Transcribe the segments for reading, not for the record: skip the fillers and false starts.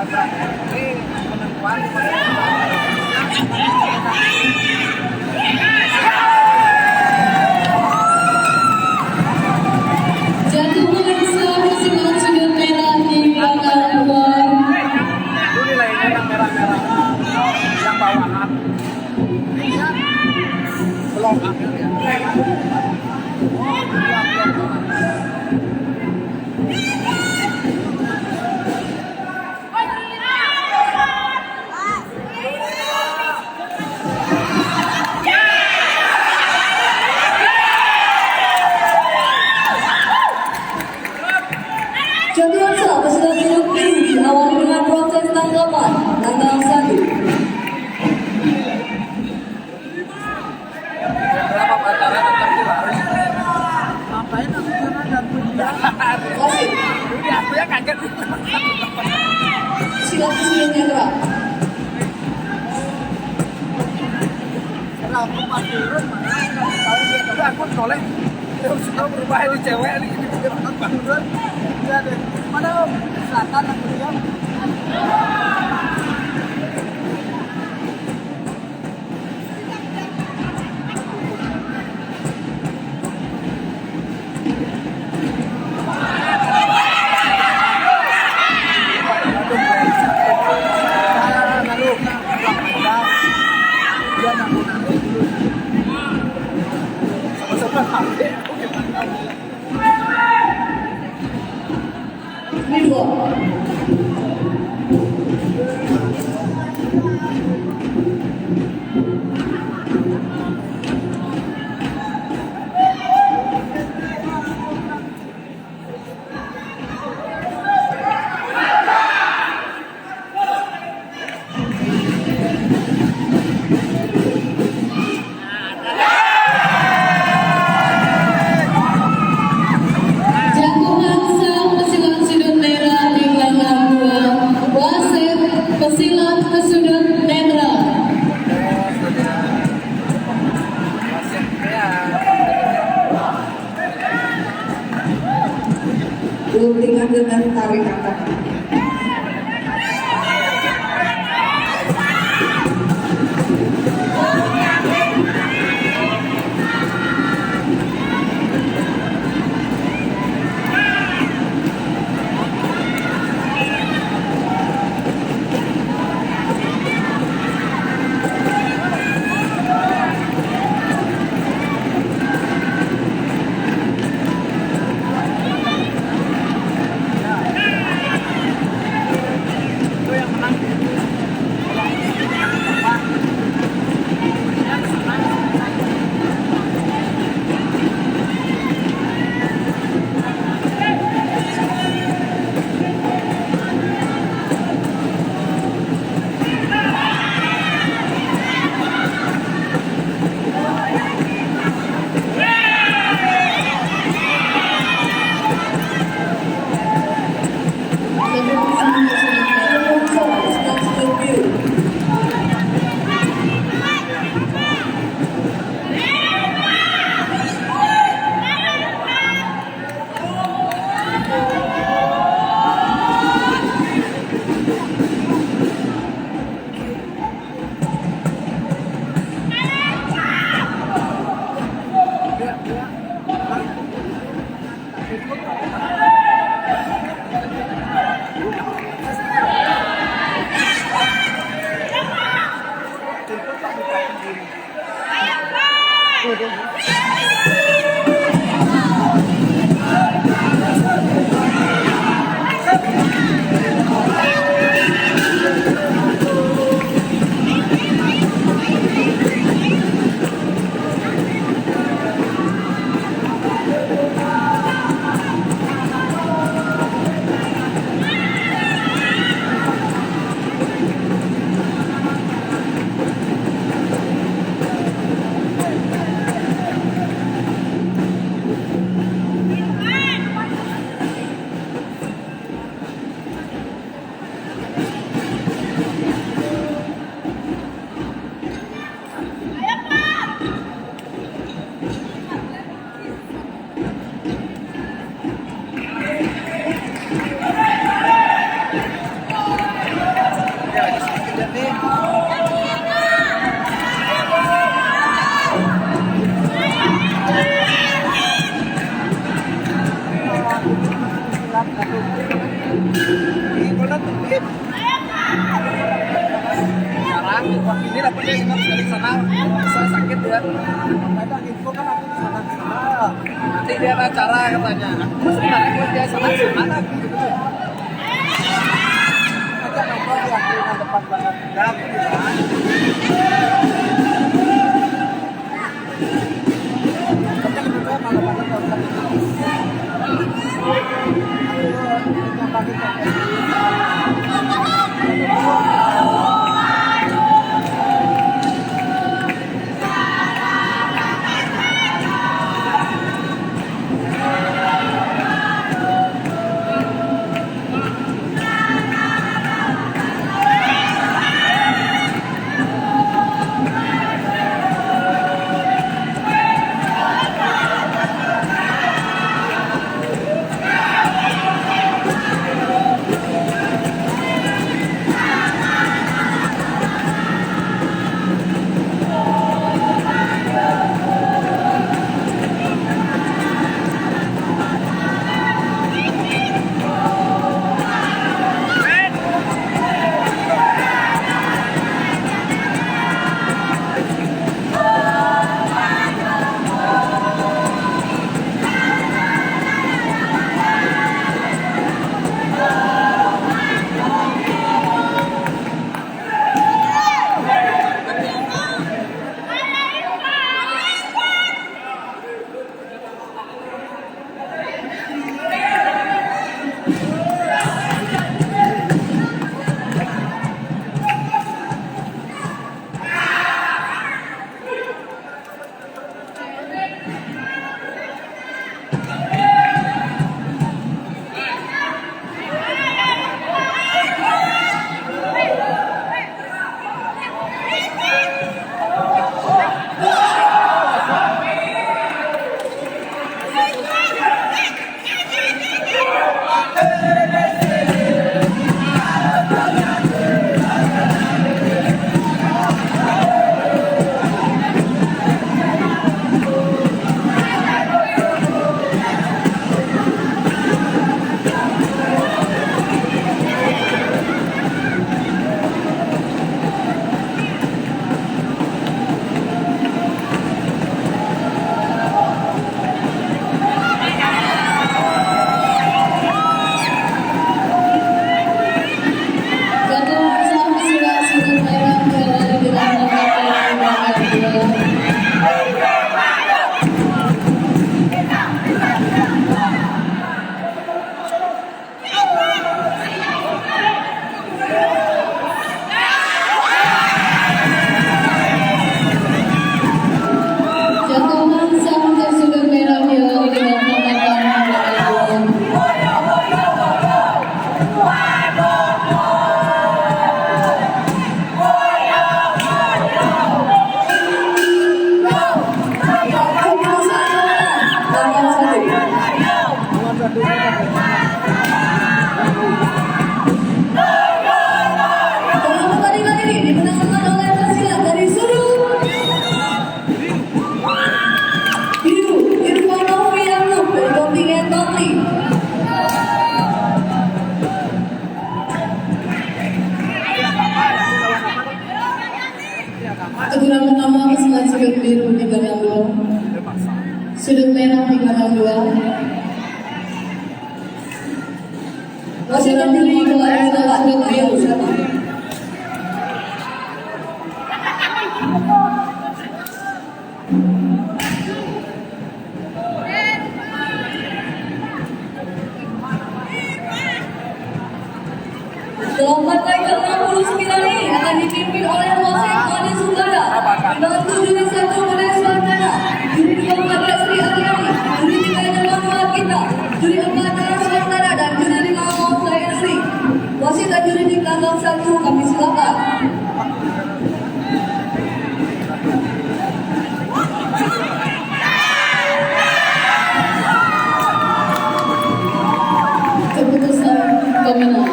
Jatuh memeriksa persilangan sudut merah di belakang gol. Itu nilainya yang merah-merah, yang bawahan. Belum Jatuhan salah persilangan sudut ini diawali dengan proses tanggapan tanggal 1. berapa pacaran tetap dilari. Ngapain aku kena dan Wasit, udah aku ya kaget. silat sudut netral. Kalau aku pas turun mana nggak tahu dia tapi aku noleh. Dia sudah berubah ini cewek nih dia nonton turun. Dia ada mana om selatan aku dia. Midwall. Jatuhan salah persilangan sudut merah di belakang gol. Wasit pesilat ke sudut netral. Berhubungan dengan tarik angkat. Level 9 sudut netral. sekarang waktu ini dapetnya ingat dari sana saya sakit ya kadang info kan aku di sana nanti dia ada acara katanya sebenarnya gue dia sana gitu ajak nongkrong di angkringan depan banget ya aku bilang tapi lebih baik malam-malam kalau kita Teguran pertama pasangan sudut biru di belakang dua, sudut merah di belakang dua. Pasangan diri kelanjutan sudut biru satu. Kelompok ke-69 ini akan dipimpin oleh wasit Adi Suganda, dibantu juri 1 Muda Swardana, juri 2 adalah Sri Aryani, juri 3 adalah Muhammad Kita, juri 4 adalah Swardana, dan juri 5 Muhammad Saya Nuri. Wasit dan juri di belakang 1 kami silakan. Keputusan pemenang.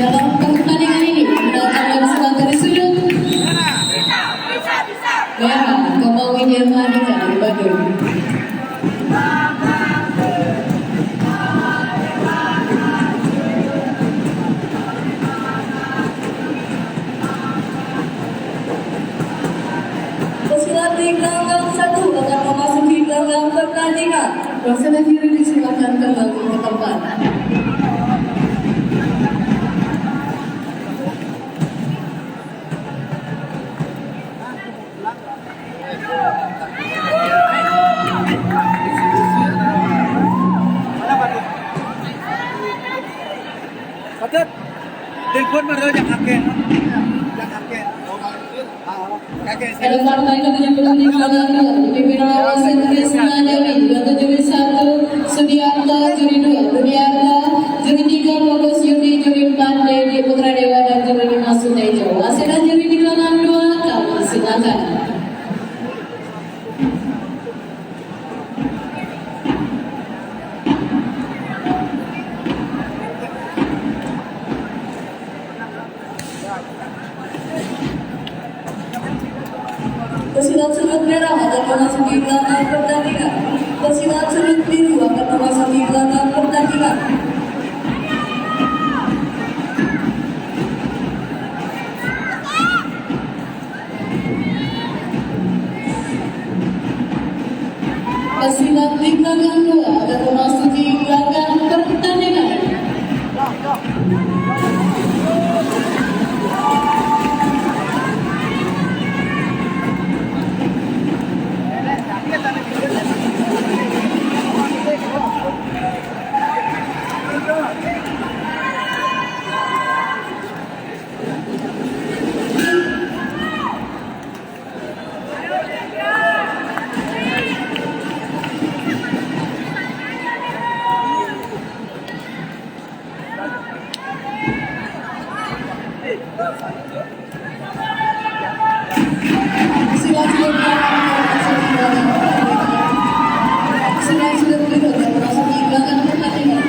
Dalam pertandingan ini mendatangkan selang dari sudut merah Kembang Widya Manika dari Bandung. gelanggang 1 akan memasuki gelanggang pertandingan. Pelaksana diri disilakan kembali ke tempat. Patut. Telepon baru yang kakek. Kakek Ada partai yang berhenti gelanggang 2 dipimpin oleh wasit Krisna Dewi dengan juri 1 Sudiarto, juri 2 Budiarto, juri 3 Bagus Yudi, juri 4 Dedi Putra Dewa dan juri 5 Sutejo. Wasit dan juri di gelanggang 2 kami silakan. Pesilat sudut merah akan memasuki gelanggang pertandingan. Pesilat sudut biru akan memasuki gelanggang pertandingan. Pesilat di gelanggang 2 akan memasuki gelanggang pertandingan. Pesilat sudut merah akan memasuki gelanggang pertandingan. Pesilat sudut biru akan memasuki gelanggang pertandingan.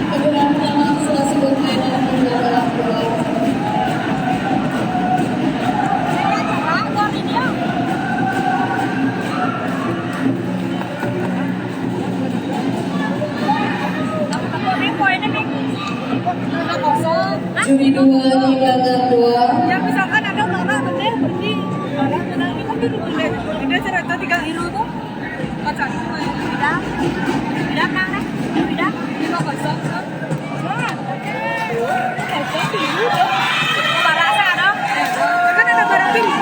Kejuaraan pertama sudah sebutkan dalam pembukaan bola. Juri 2 di belakang 2. Ya misalkan ada orang gede berarti orang tenang ini kan dulu gede cerita 3 hero tuh pacar tidak tidak kan tidak 5-0 rasa dong kan ada barang pilih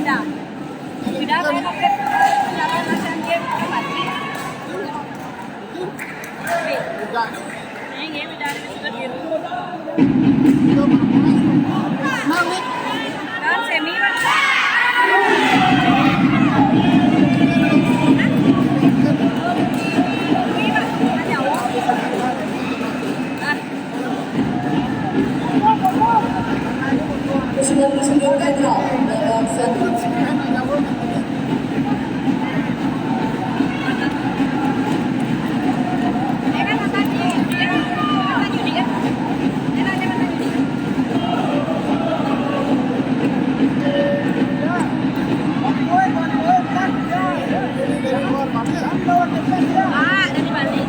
Bida. Bida kayak komplit jalan Asian Games pasti. Ini Bida ada juga gitu. Dan semi kan. Sudah disebut federal dalam satu. Dari Bali.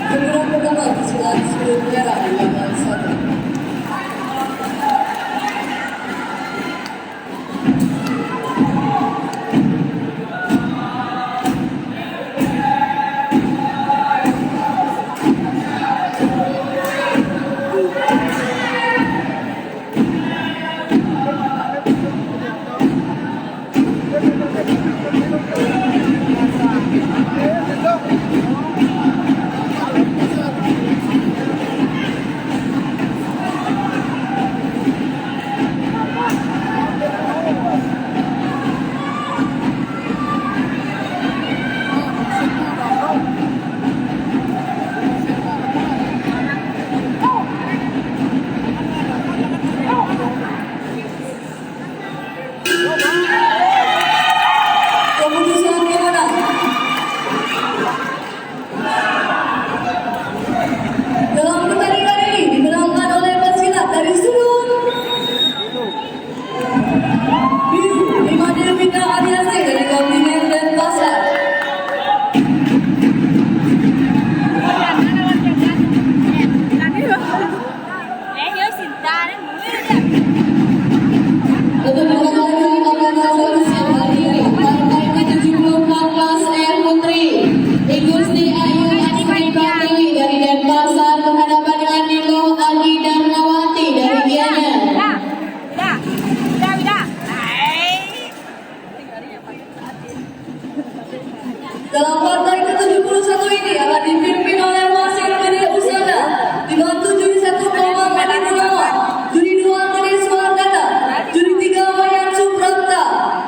Pemenang pertama kesilaan 10 perak di lapangan satu. Keputusan pemenang dalam pertandingan ini dimenangkan oleh pesilat dari sudut biru Immanuel Fitra Ariasi dari kontingen Denpasar. Untuk menangani organisasi hari ini, partai ke-74 kelas R Putri, Igusti Ayu Asri Pratiwi dari Denpasar berhadapan dengan Nilo Adi Darmawati dari Gianyar. Dalam partai ke-71 ini akan dipimpin oleh Wasit Gede Usada, dibantu juri 1 Komang Adi Gunawan, juri 2 Gede Suardana, juri 3 Wayan Suprapta,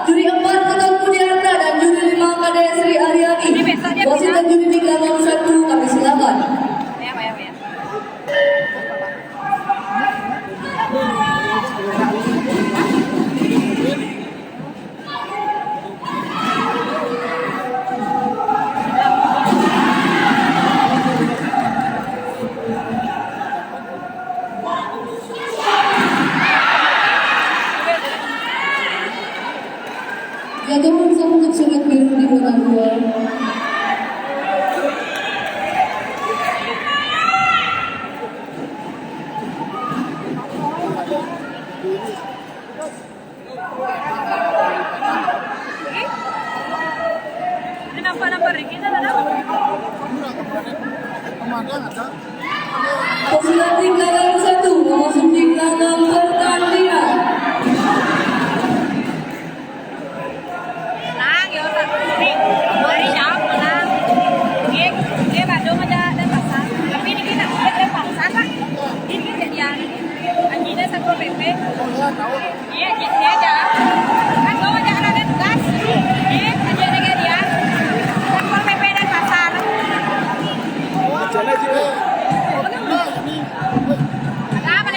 juri 4 Ketut Pudiarta, dan juri 5 Kade Sri Aryani. Wasit dan juri 3 nomor 1 kami silakan. Jatuh sama untuk surat biru di kotak 2. Nampak Ricky dah ada. Pesilat tingkatan 1 memasuki kandang pertandingan. Nang, yo satu ini. Dari jam menang. Dia Bandung ada dan pasar. Tapi ini kita ada pasar lah. Ini kejadian. Anjingnya satu PP. Iya, dia aja. Kan bawa jangan ada tugas. Iya, anjingnya kejadian. Satu PP dan pasar. Ada apa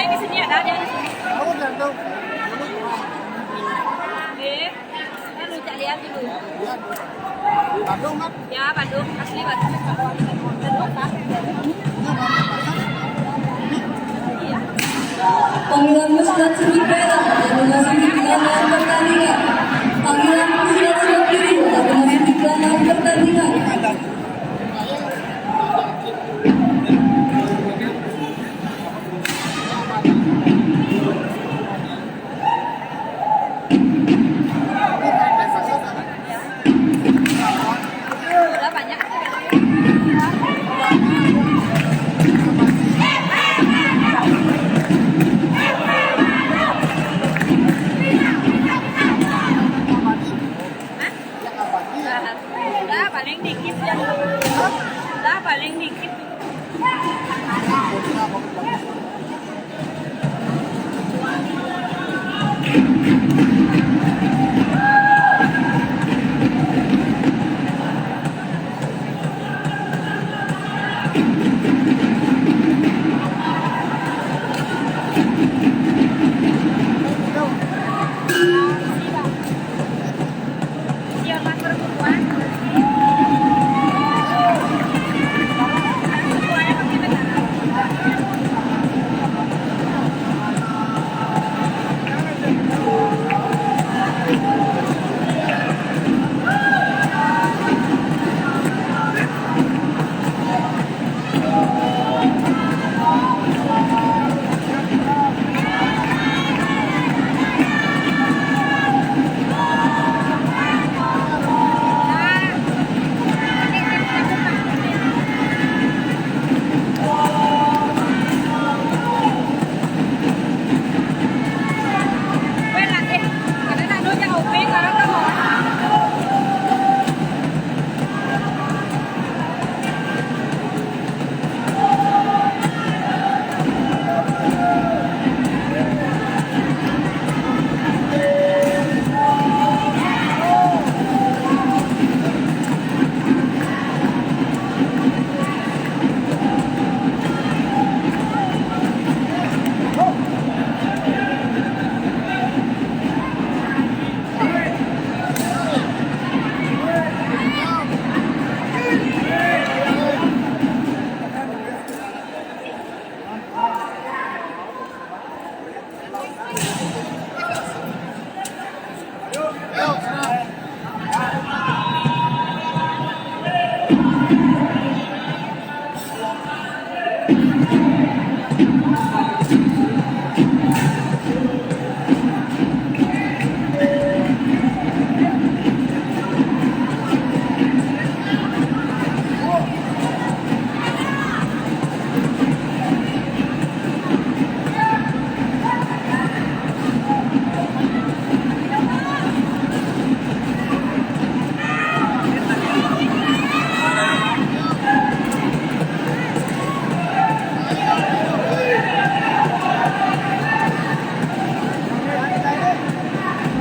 Bandung kan? Ya, Bandung, asli Bandung. Bandung, Pak. Iya. Panggilan Pusilat Surut Merah yang memasuki gelanggang pertandingan. Panggilan Pusilat Surut Biru yang memasuki gelanggang pertandingan. Udah banyak. Udah paling dikit ya. Udah paling dikit. Siang mas perempuan. Perempuannya pakai negara. Quên là gì? Cái đấy là nuôi cho ổn định và nó có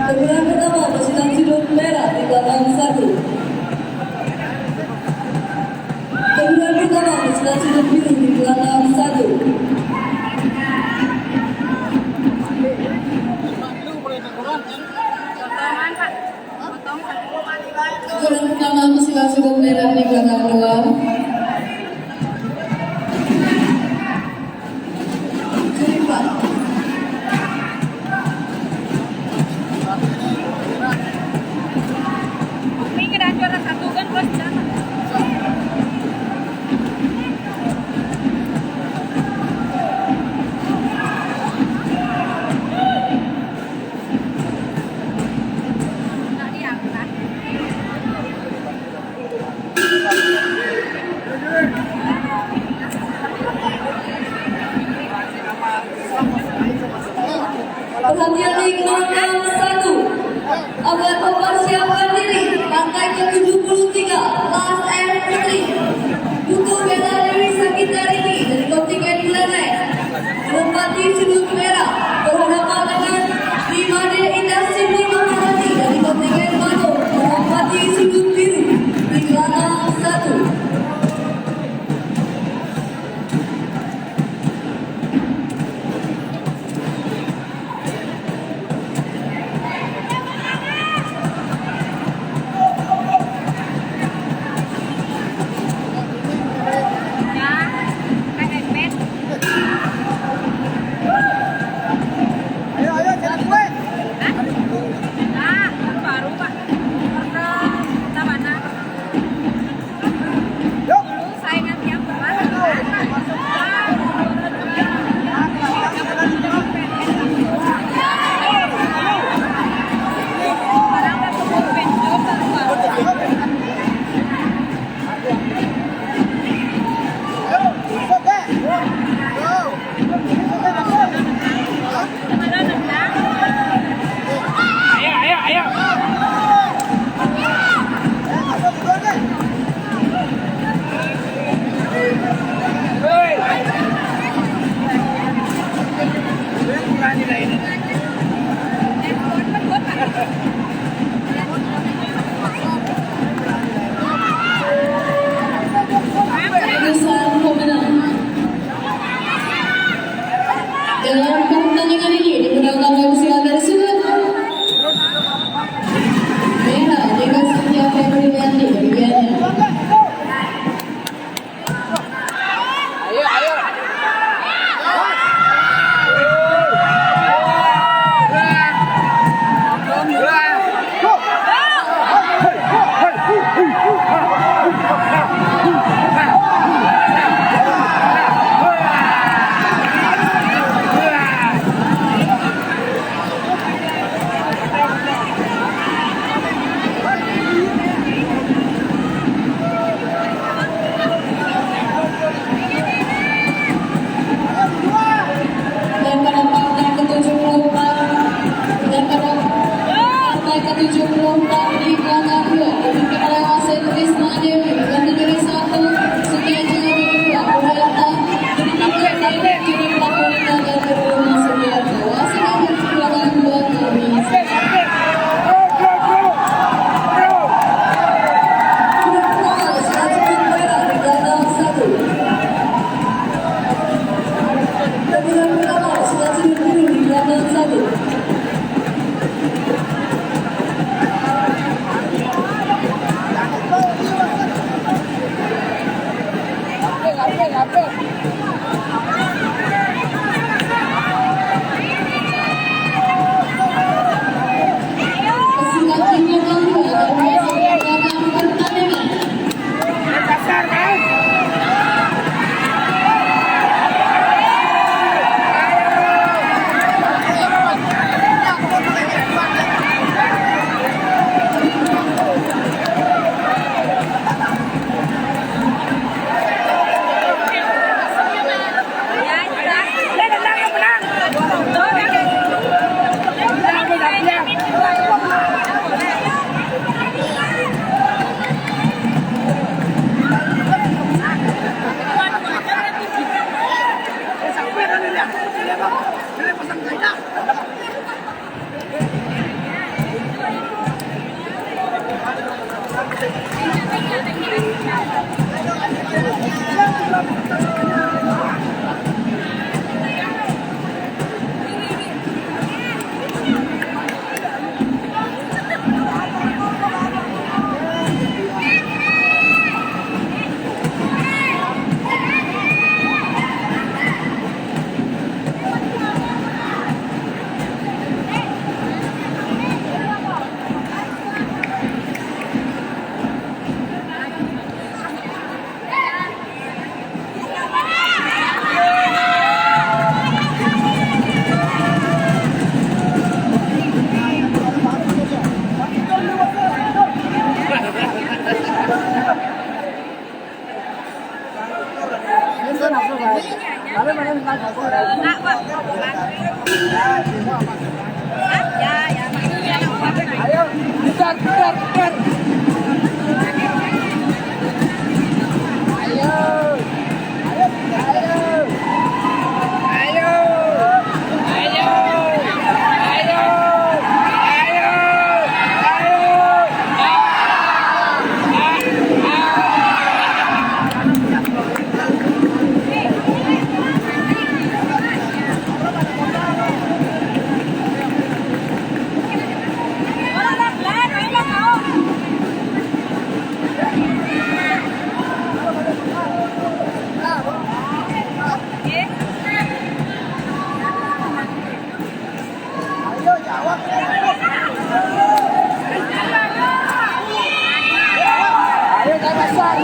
Panggilan pertama Pusilat Surut Merah di gelanggang 1. Panggilan pertama Pusilat Surut Biru di gelanggang 1. potongan, Pak. Potong satu. Panggilan pertama Pusilat Surut Merah di gelanggang 2. Juri 4. Ini kita juara satu kan terus jalan. Nggak diangkat. Nak, Pak. Ya, ya. Ayo, kejar, kejar, kejar. Ayo. Ayo, ayo. Ayo. Ayo. Ayo. Ayo. Ayo, jawab. Ayo, jangan besar.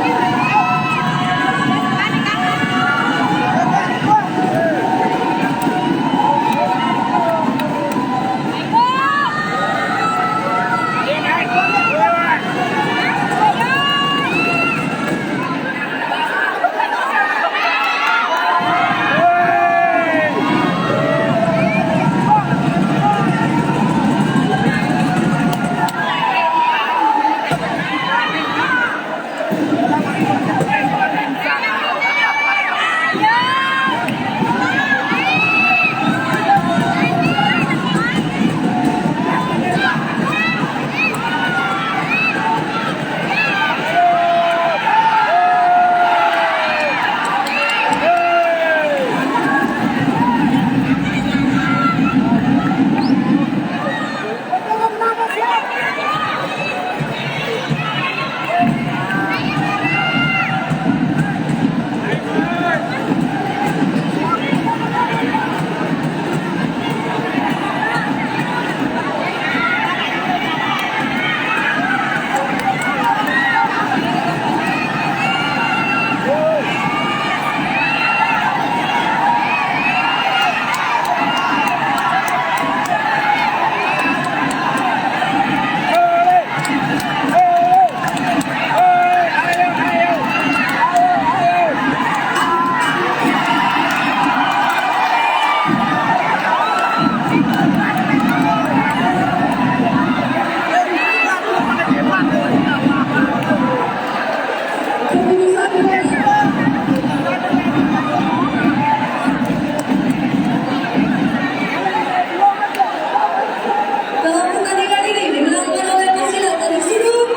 Dalam pertandingan ini dimenangkan oleh pesilat dari Sudut.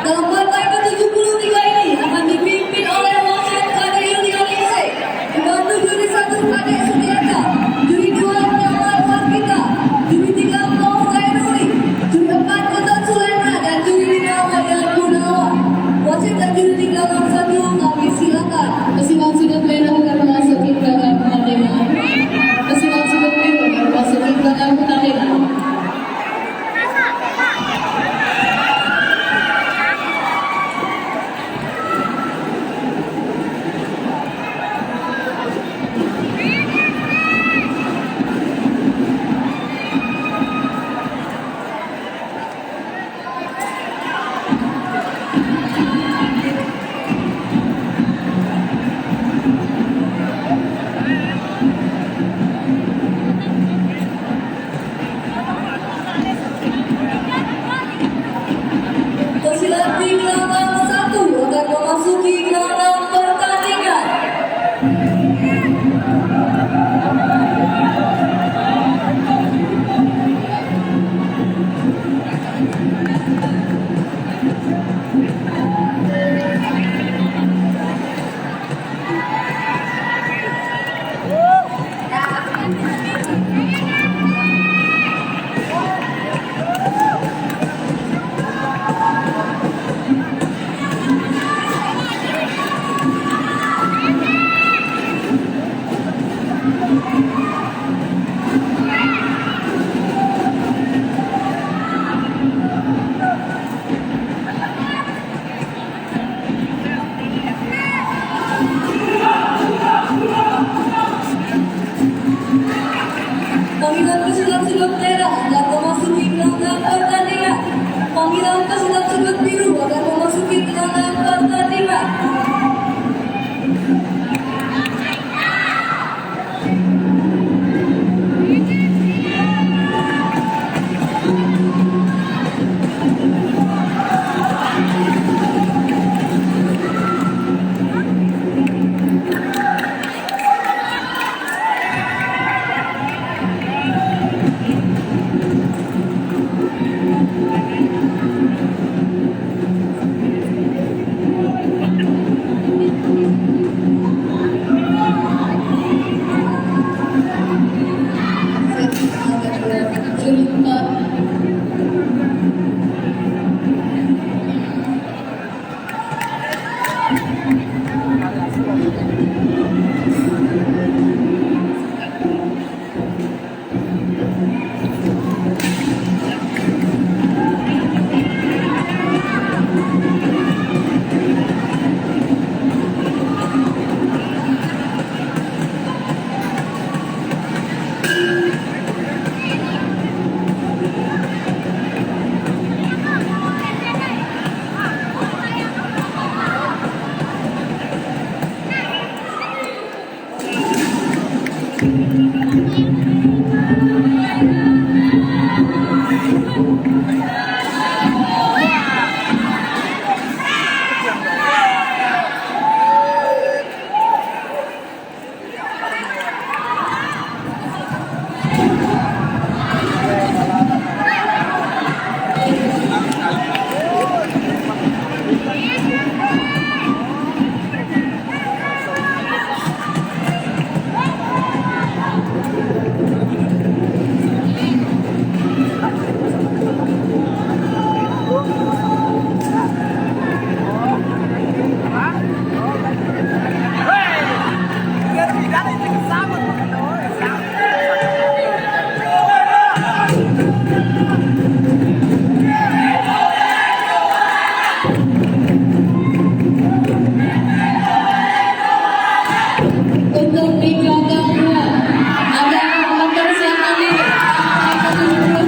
Dalam partai ke-73 ini akan dipimpin oleh wasit KDI Unilise, dibantu juri 1 Kadek Sudiaka, juri 2 Muhammad Warkita, juri 3 Mau Zainuri, juri 4 Kota Sulendra, dan juri 5 Wayan Gunawan. Wasit dan juri 3 langsung kami silakan. Pesilat sudah akan memasuki gelaran pertandingan. Pesilat sudah akan memasuki gelaran pertandingan. Pesilat di gelanggang 1 akan memasuki gelanggang pertandingan. Untuk di gelombang 2 ada mempersiapkan diri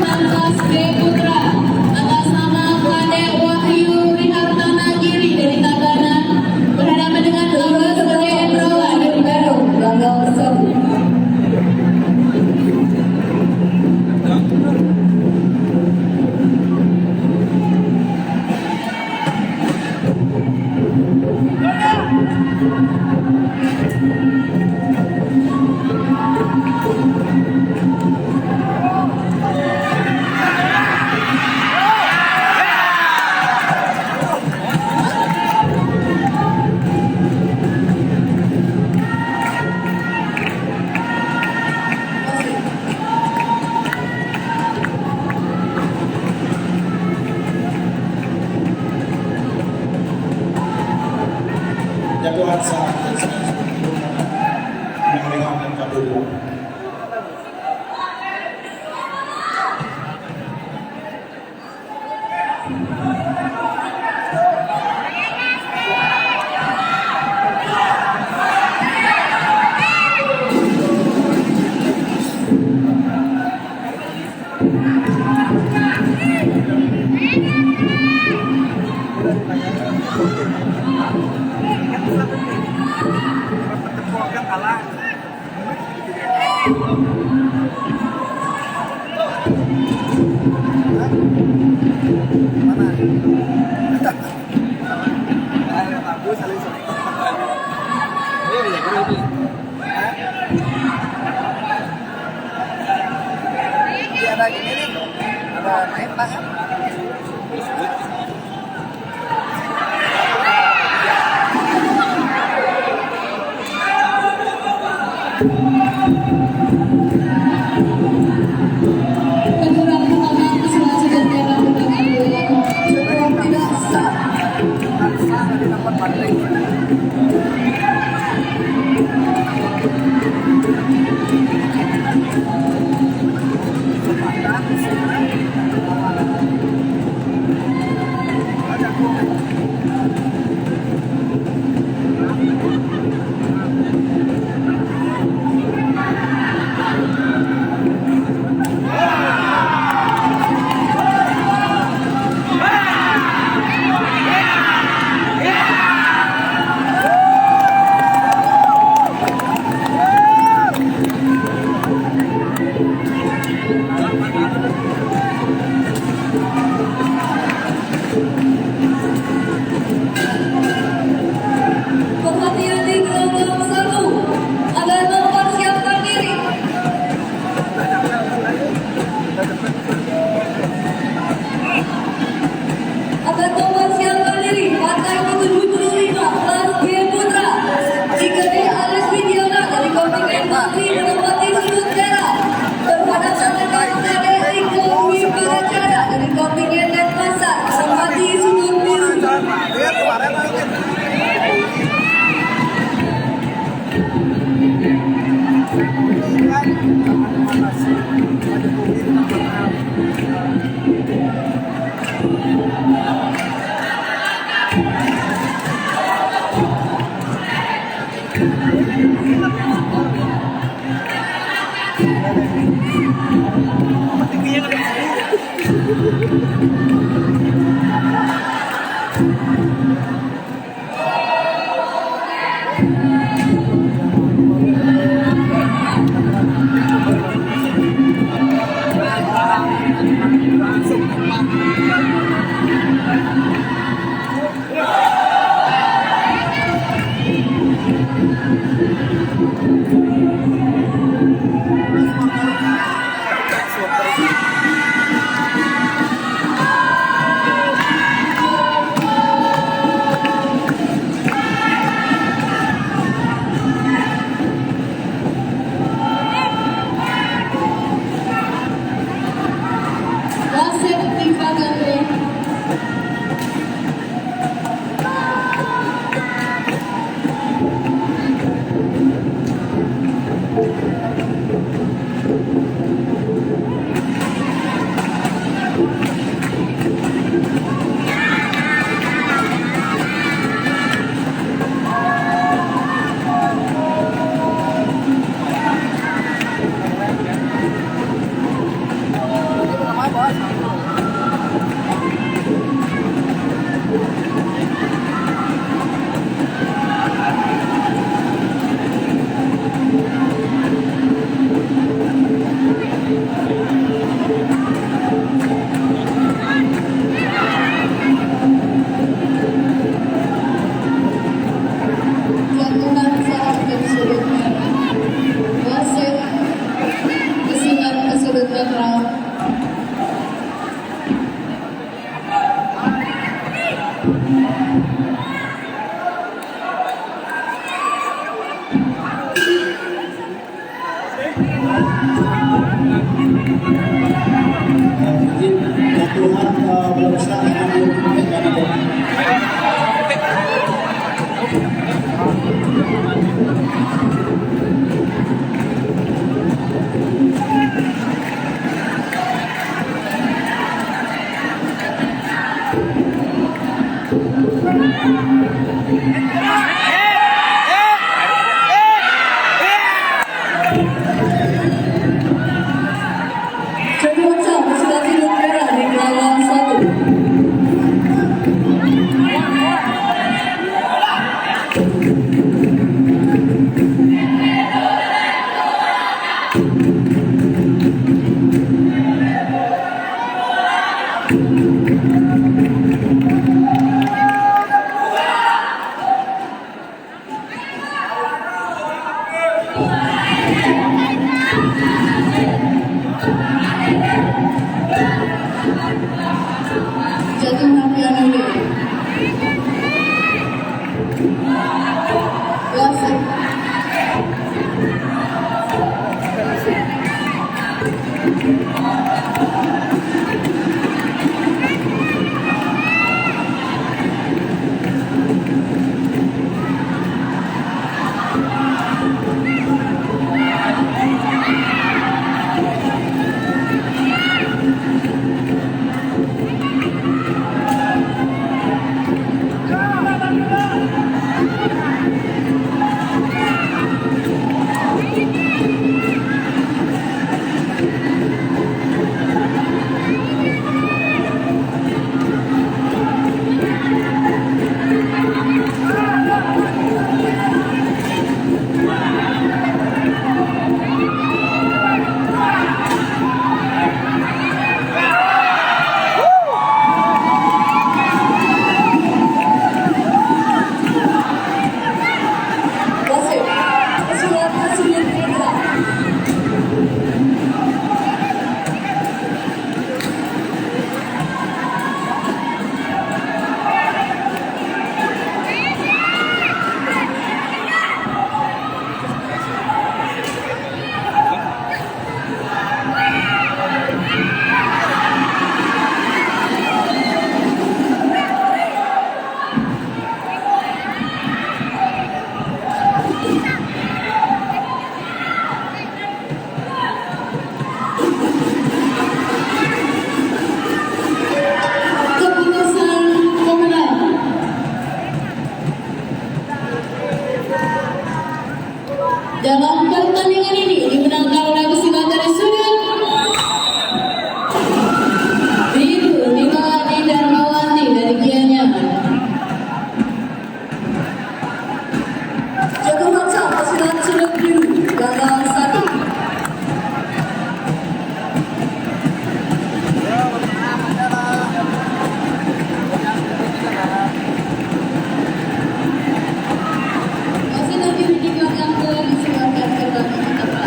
Kelas B Putra atas nama Kadek Wahyu Rihartana Giri dari Tagana berhadapan dengan Laura sebagai Endrola dari Baru gelombang 1. Jagoan saat yang melihat kabur. Kalah. Mana? Ayo tabu saling saling. Ini ya guru ini. Dia ada gini nih. Ada naik lah. Kedua pertama selanjutnya cukup tidak sah. Di tempat banding. Perhatian di gelombang 1 agar mempersiapkan diri. Agar mempersiapkan diri partai ke-75 kelas B Putra diikuti Alex Widiana dari kontingen Bakri menempati sudut merah berhadapan dengan Kadek Riko Wibacara dari kontingen Denpasar menempati sudut biru. Lihat kemarin lagi. Izin jatuhan berusaha karena Jadi macam sudah tidur merah di gelaran 1. Jatuhan piano ini. Wasit. Wasit. Sudah hasil merah. Keputusan pemenang. Dalam pertandingan ini dimenangkan oleh pesilat dari sudut biru Nimani Darmawanti dari Gianyar. Jatuh macam pesilat sudut biru gelaran 1. Masih terpilih di belakang ke disiapkan ke belakang.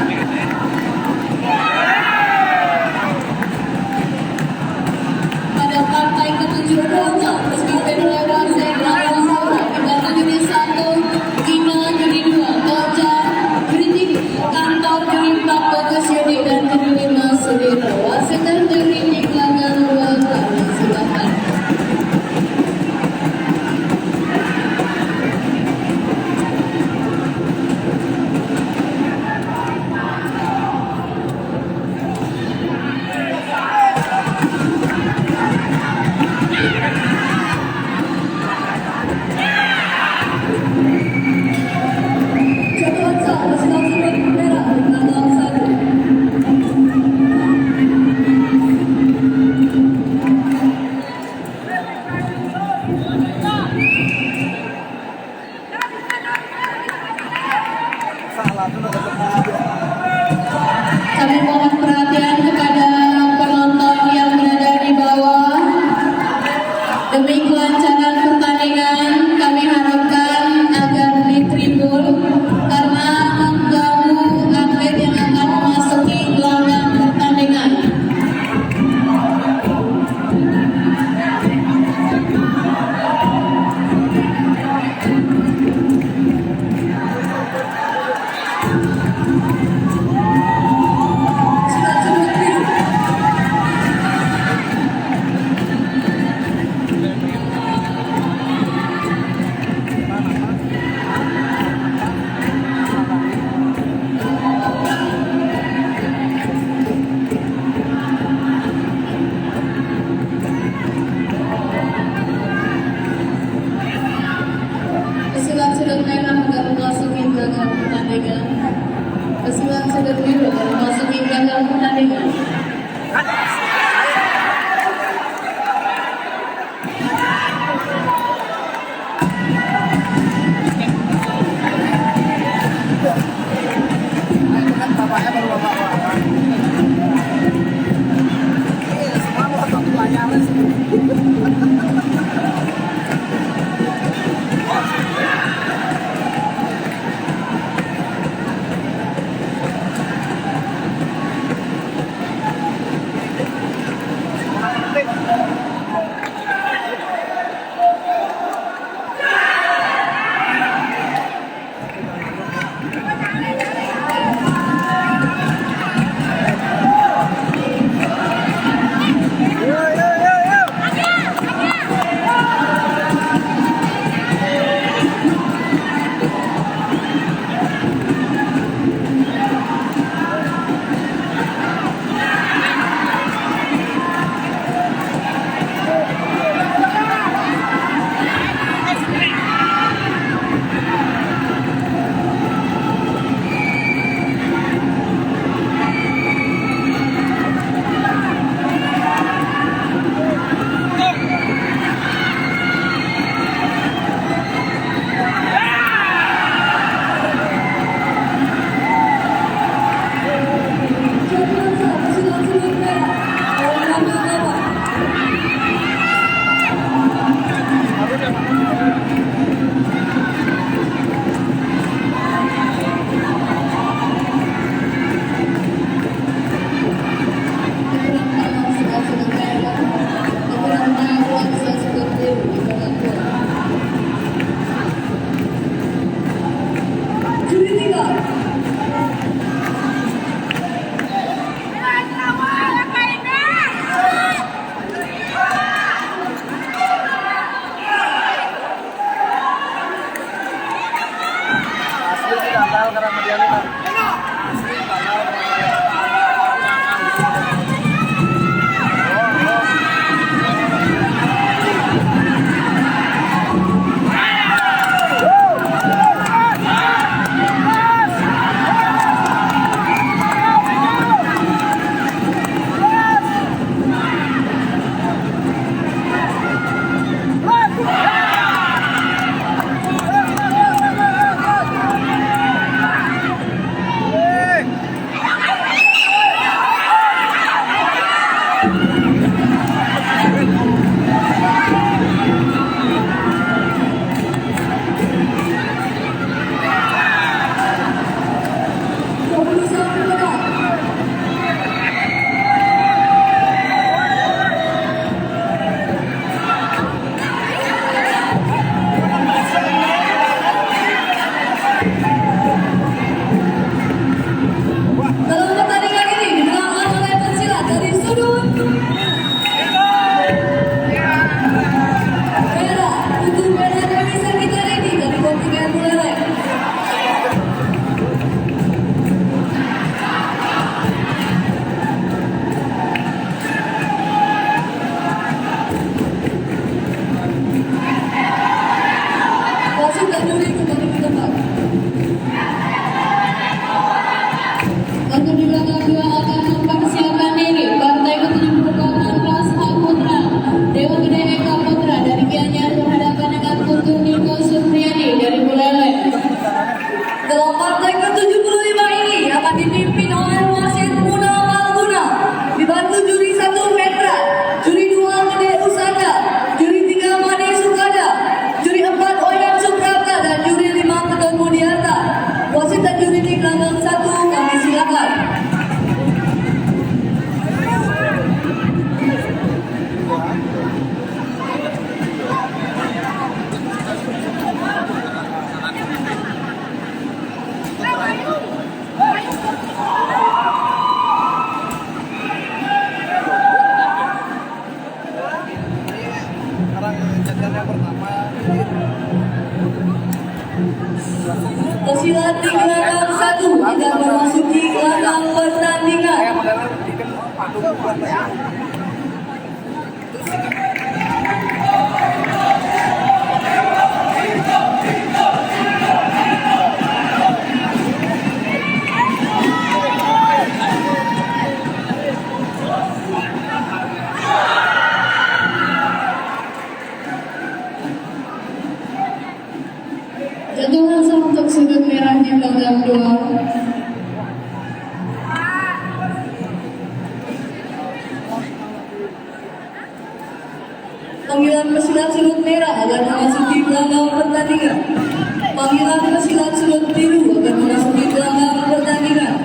kartu biru akan memasuki ganggang pertandingan. Kan bapaknya baru bapak. Semua mau satu pelajaran sih. pesilat surut merah agar memasuki gelanggang pertandingan. Panggilan pesilat surut biru agar memasuki gelanggang pertandingan.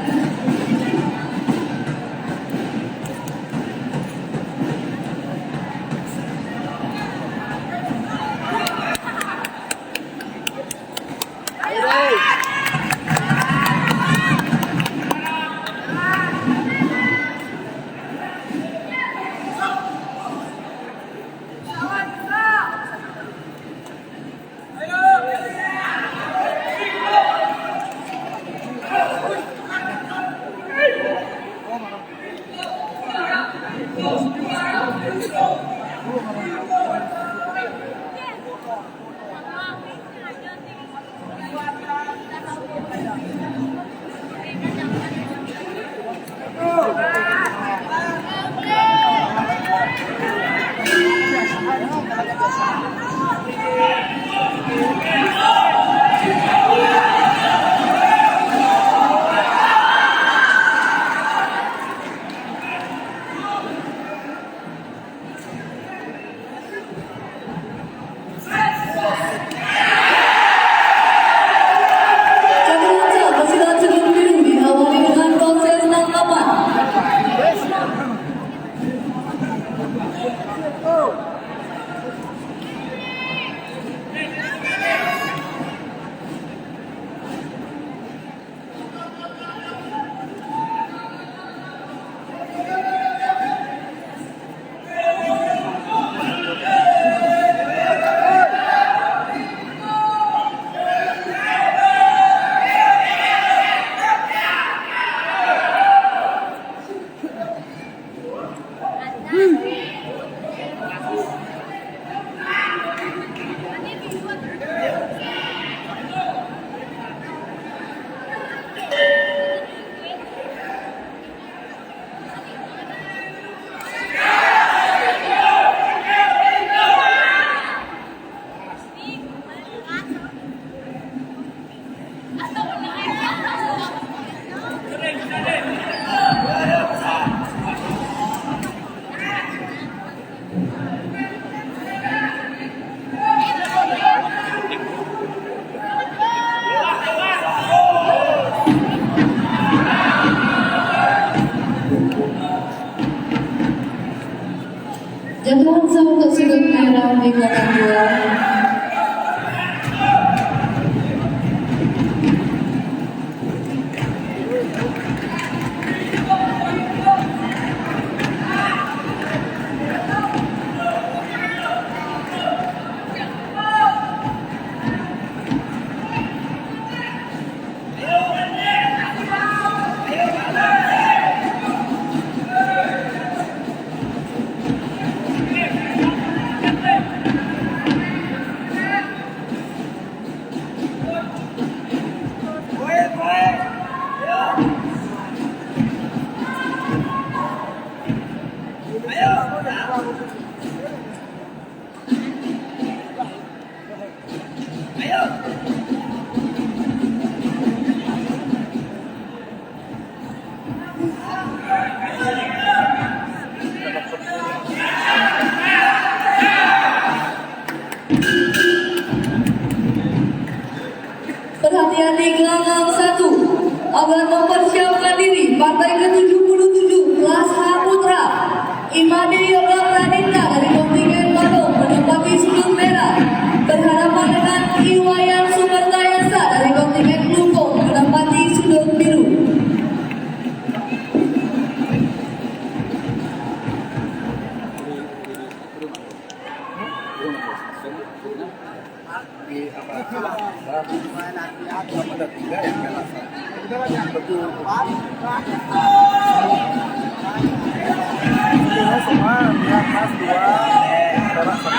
Jadwal untuk sudut merah di kotak 2. Perhatian di gelanggang 1 agar mempersiapkan diri partai ke-77 kelas H Putra. Imade Yoga Pradita dari kontingen Bandung menempati sudut merah berhadapan dengan Iwayan Sumertayasa dari kontingen Klungkung menempati sudut biru. Semua pihak kelas 2 perak 1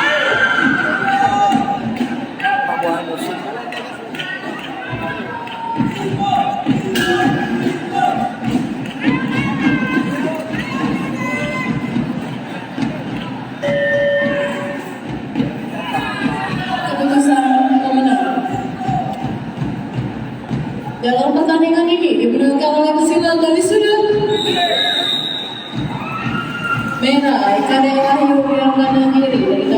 Pabuan Musik. Keputusan pemenang dalam pertandingan ini dimenangkan oleh pesilat dari sudut merah Ikade Wahyu yang kanan kiri dari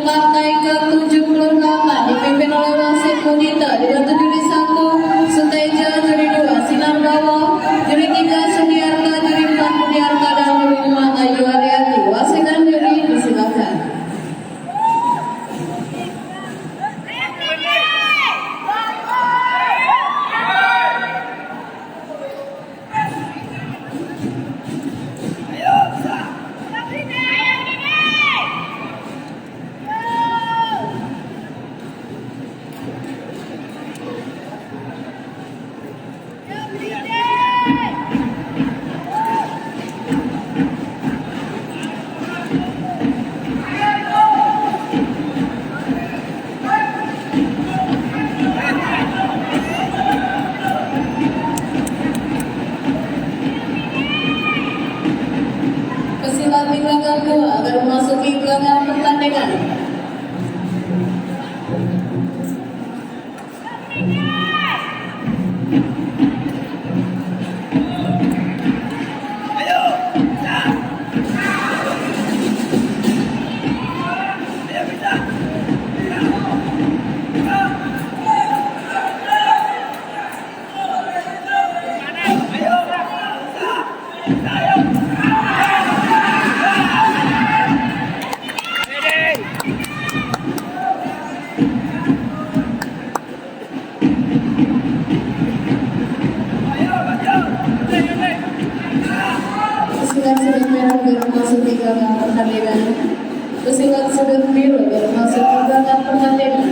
partai ke-76 dipimpin oleh wasit Mudita dengan juri 1 Suteja, juri 2 Sinar Bawa, juri 3 Sudiarta, juri 4 Budiarta dan juri 5 Ayu Ariati. Wasit dan juri disilakan. Pesilat di belakang 2 akan memasuki gelanggang pertandingan. Pesilat sudut merah baru masuk di gelanggang pertandingan. Pesilat sudut biru baru masuk di gelanggang pertandingan.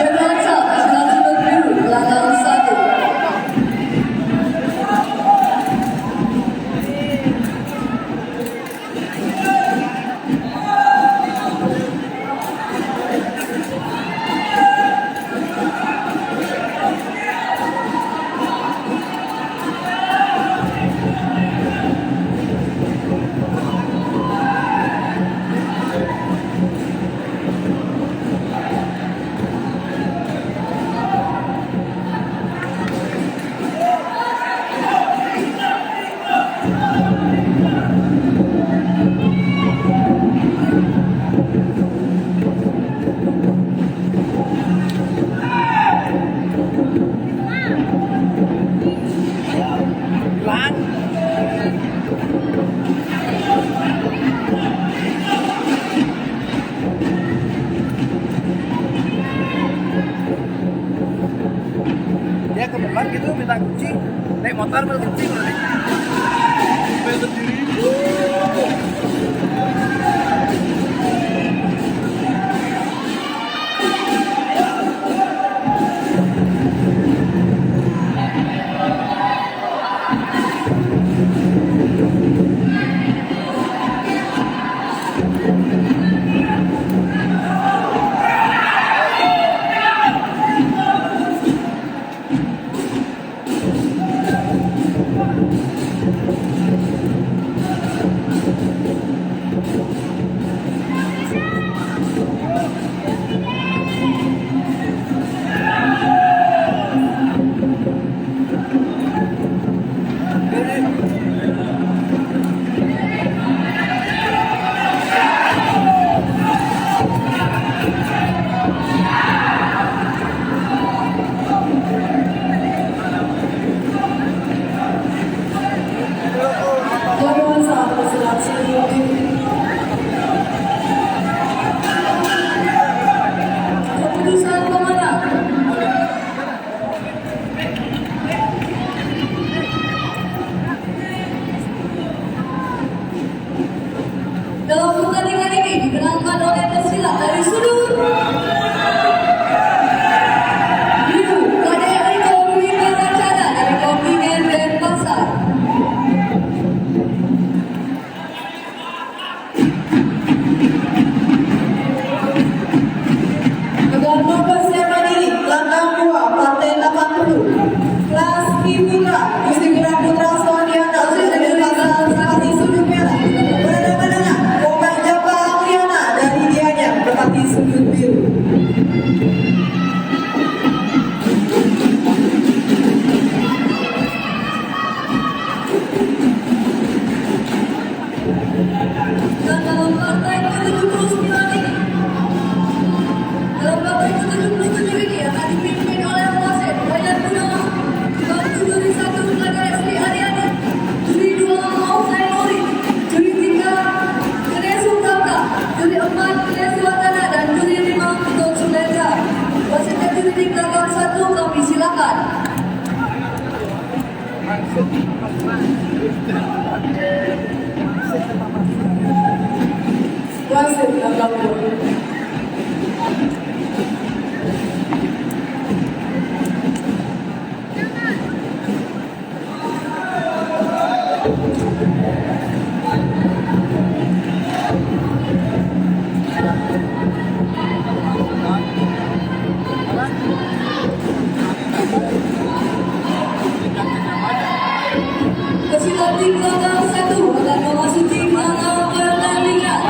Jakarta, pesilat sudut biru gelanggang 1. Dia kebetulan gitu minta kunci, naik motor mau kunci berarti. Wasit tanggal gol. Pesilati belakang 1 akan memasuki lapangan pertandingan.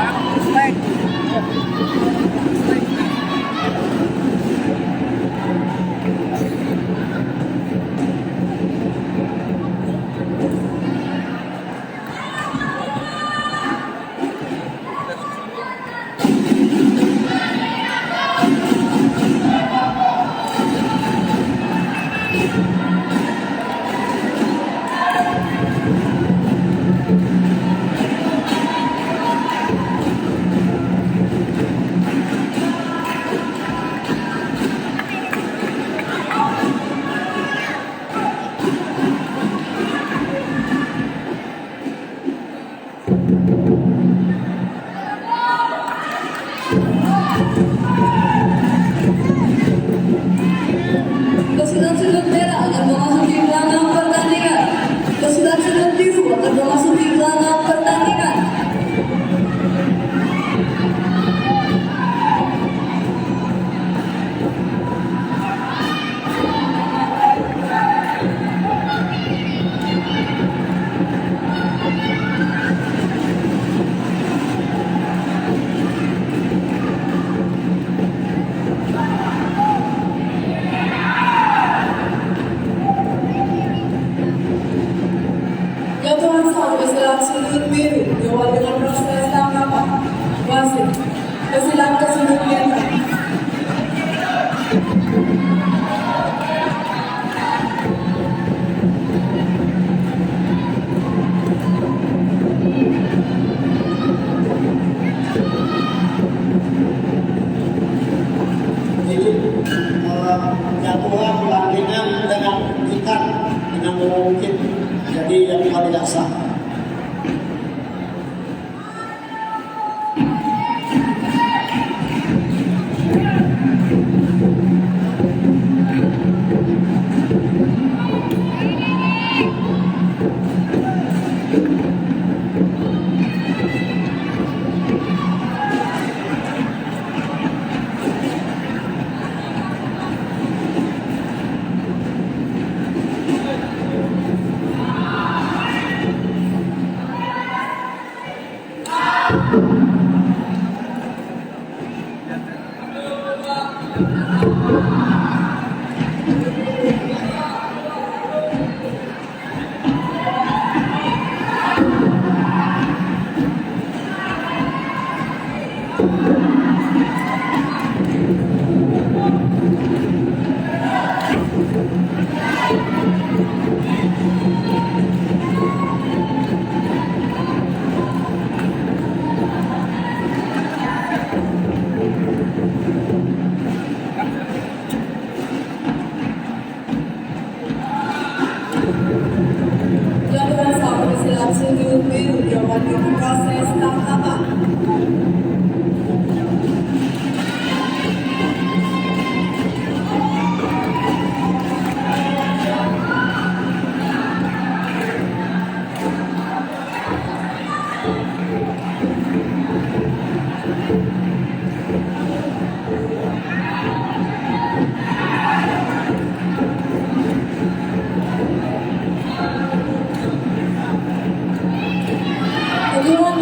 Pesilat sudut merah akan memasuki lapangan pertandingan. Pesilat sudut biru akan memasuki lapangan pertandingan. Jatuhan satu pesilat sudut biru diawali dengan proses tangkapan. Wasit pesilat ke sudut merah. Jadi jatuhan pelanggaran dengan ikat dengan mungkin jadi yang tidak sah. Jatuhan satu pesilat sudut biru diawali dengan proses tangkapan. Jatuhan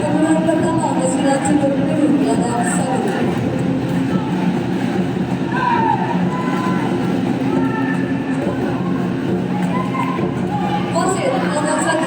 Kemenangan pertama Persela Cibubur Biru lawan Sadu. Wasit nomor 1.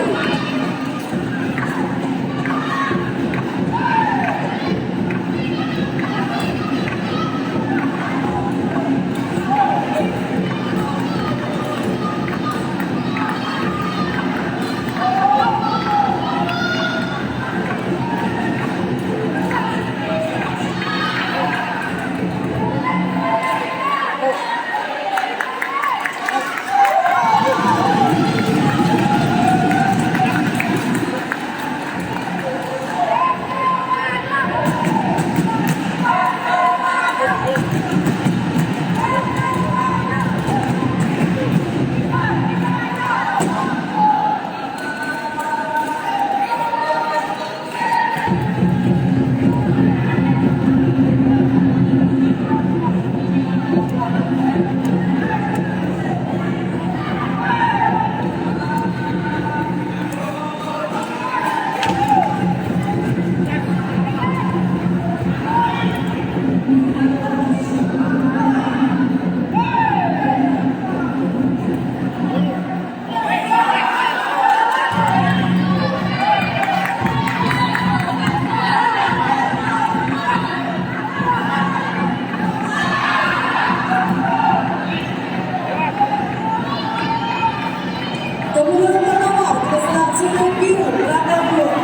Kemenangan pertama Persela Cibubur Biru lawan Blue.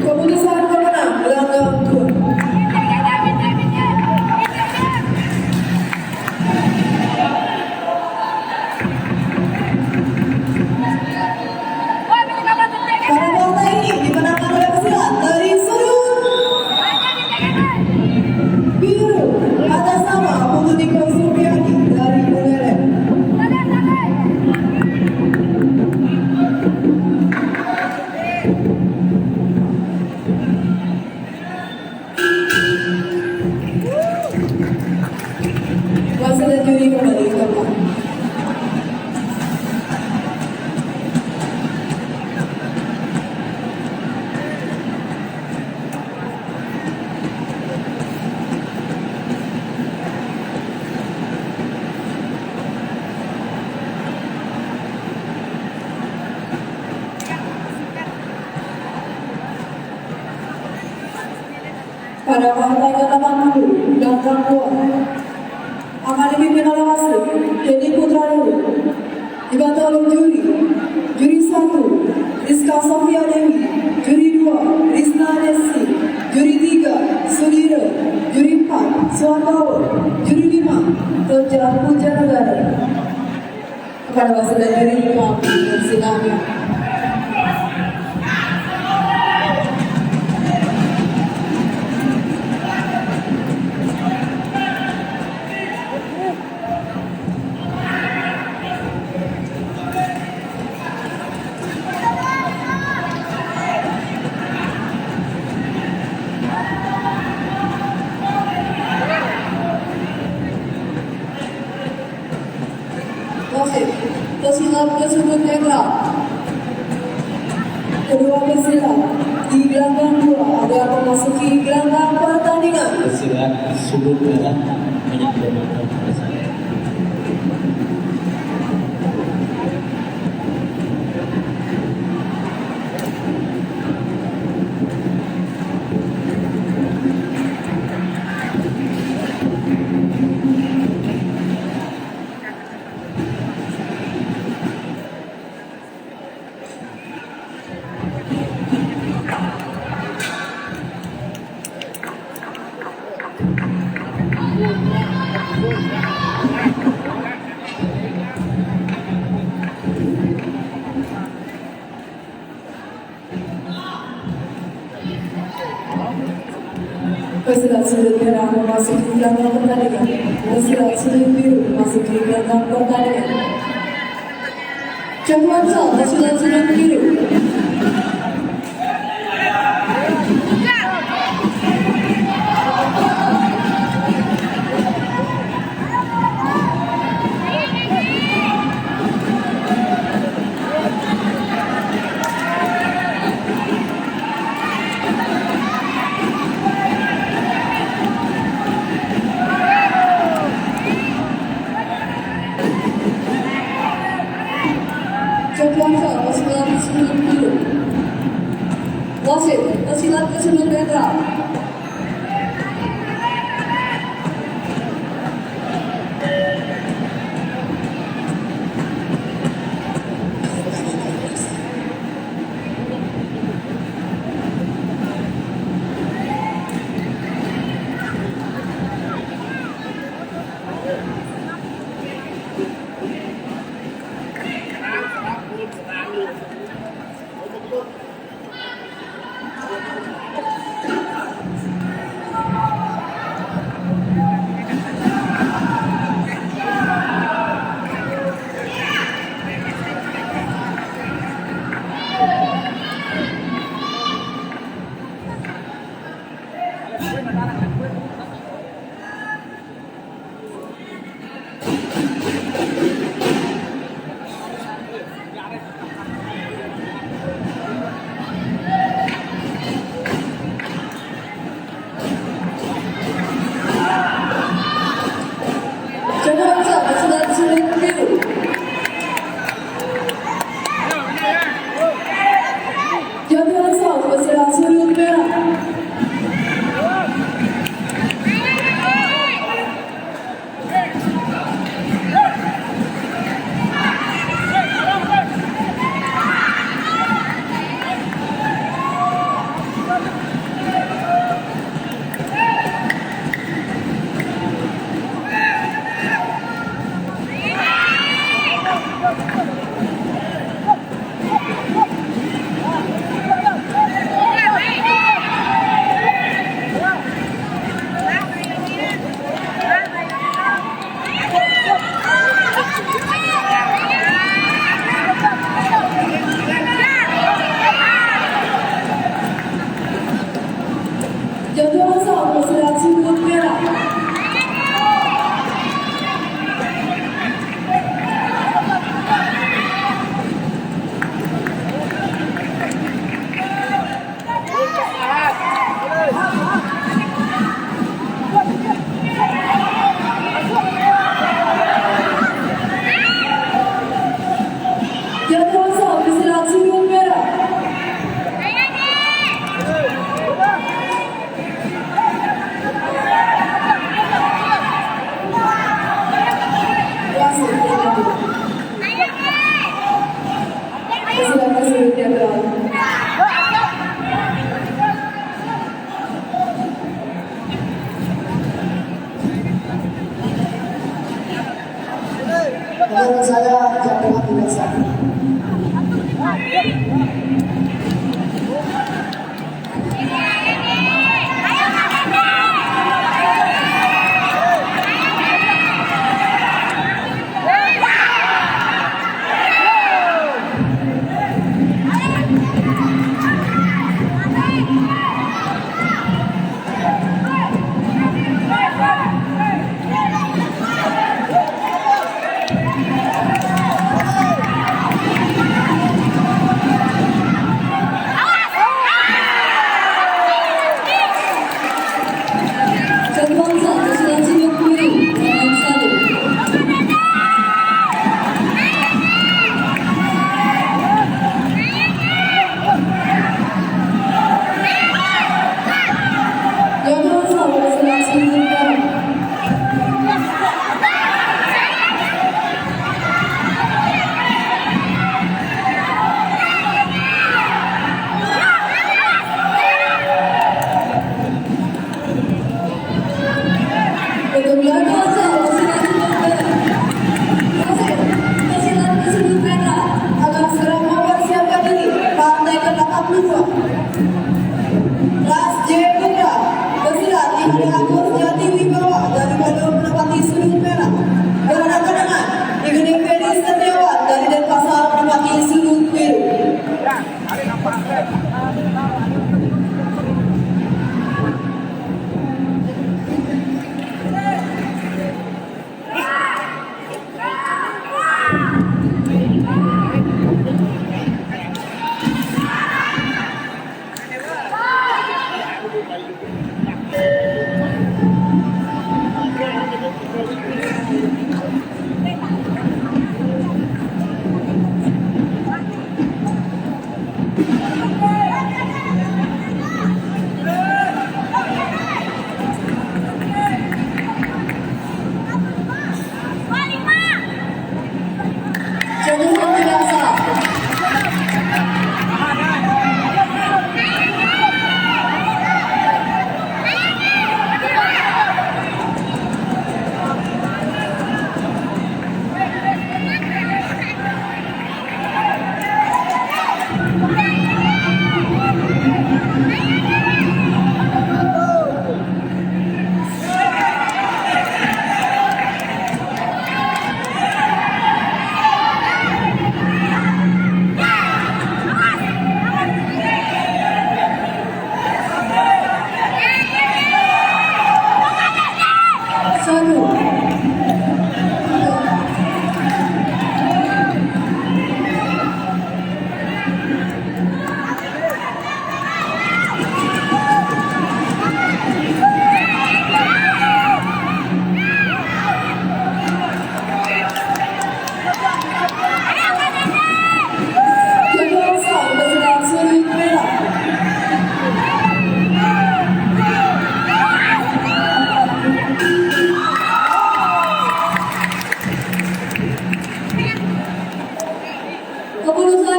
Keputusan pemenang gelanggang 2. Pada partai ini dimenangkan oleh Persela dari sudut biru atas nama Putu Niko Supriyadi dari Buleleng. Wasit dan juri kembali ke tempat. Pada partai ke-80 gelanggang 2 akan dipimpin oleh wasit Dedi Putra Dewi, dibantu oleh juri 1 Rizka Sofia Dewi, juri 2 Rizna Desi, juri 3 Sudira, juri 4 Suarbawa, juri 5 Toja Puja Negara. Kepada wasit dan juri kami persilakan. Wasit pesilat tersebut netral. Kedua pesilat di gelanggang 2 agar memasuki gelanggang pertandingan. Pesilat sudut merah menyempurnakan perasaan. Pesilat sulit merah memasuki gelanggang pertandingan. Pesilat sulit biru memasuki gelanggang pertandingan. Campuran sal pesilat sulit biru. Campuran sal pesilat sulit biru. Wasit pesilat sulit merah. Campuran sal pesilat sulit biru. Campuran sal pesilat sulit merah. Campuran sal pesilat sulit merah. Campuran sal pesilat sulit merah. Wasit penentu. Pesilat sulit netral. Menurut saya jadwal tidak sah.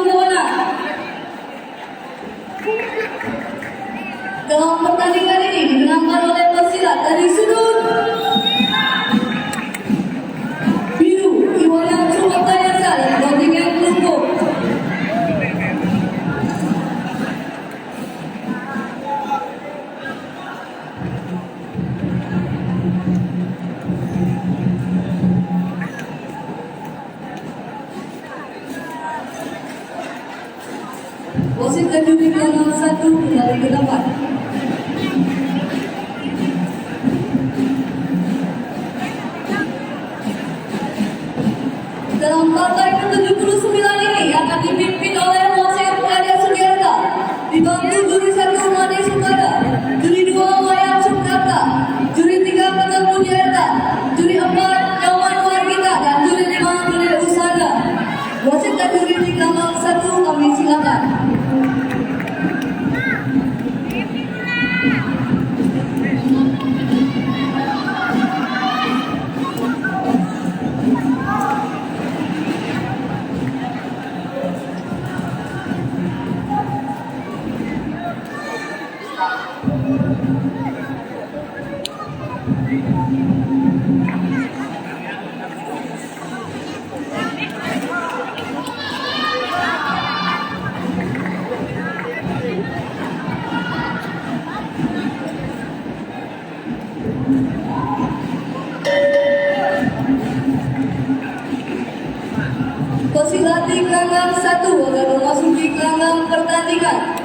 memenang. Dalam pertandingan ini dimenangkan oleh pesilat dari sudut biru Iwana Sumatayasa dari kontingen Klungkung. Wasit dan juri nomor 1 kembali ke tempat. Dalam partai ke-79 ini akan dipimpin oleh wasit Ade Sugiarta, dibantu juri 1 Made Sugada, juri 2 Wayan Sukarta, juri 3 Ketan Mujairta, juri 4 Nyoman Wargita, dan juri 5 Gede Usada. Wasit dan juri di gelombang 1 kami silakan. Pesilat di gelanggang 1 akan memasuki gelanggang pertandingan.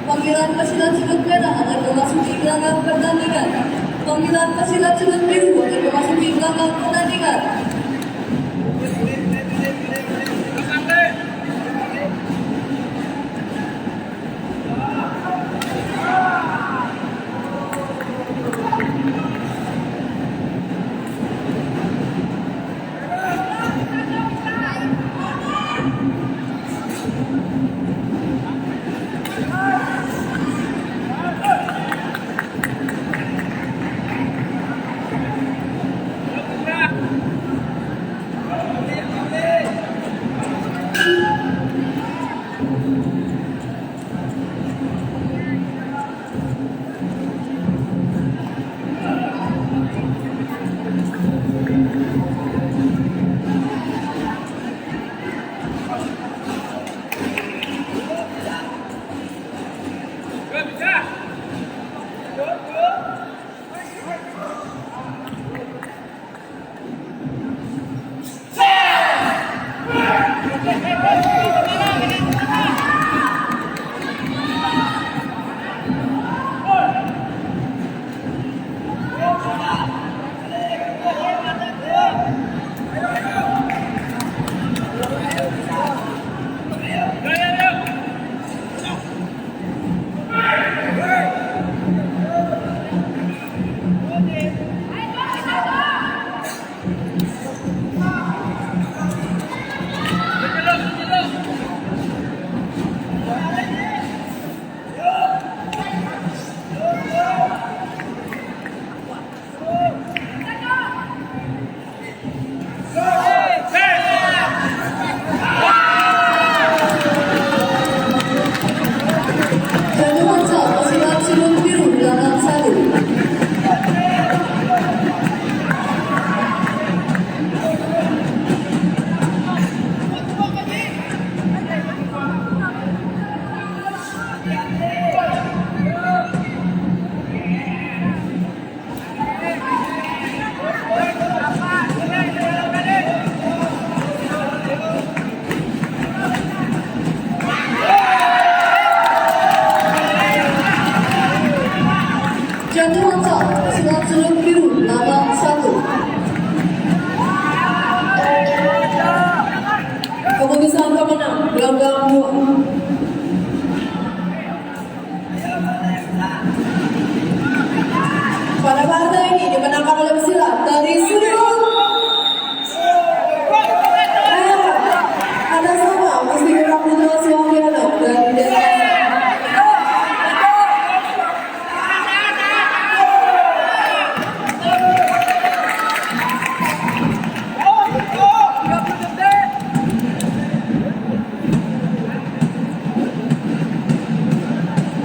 Panggilan pesilat sudut merah akan memasuki gelanggang pertandingan. Panggilan pesilat sudut biru akan memasuki gelanggang pertandingan.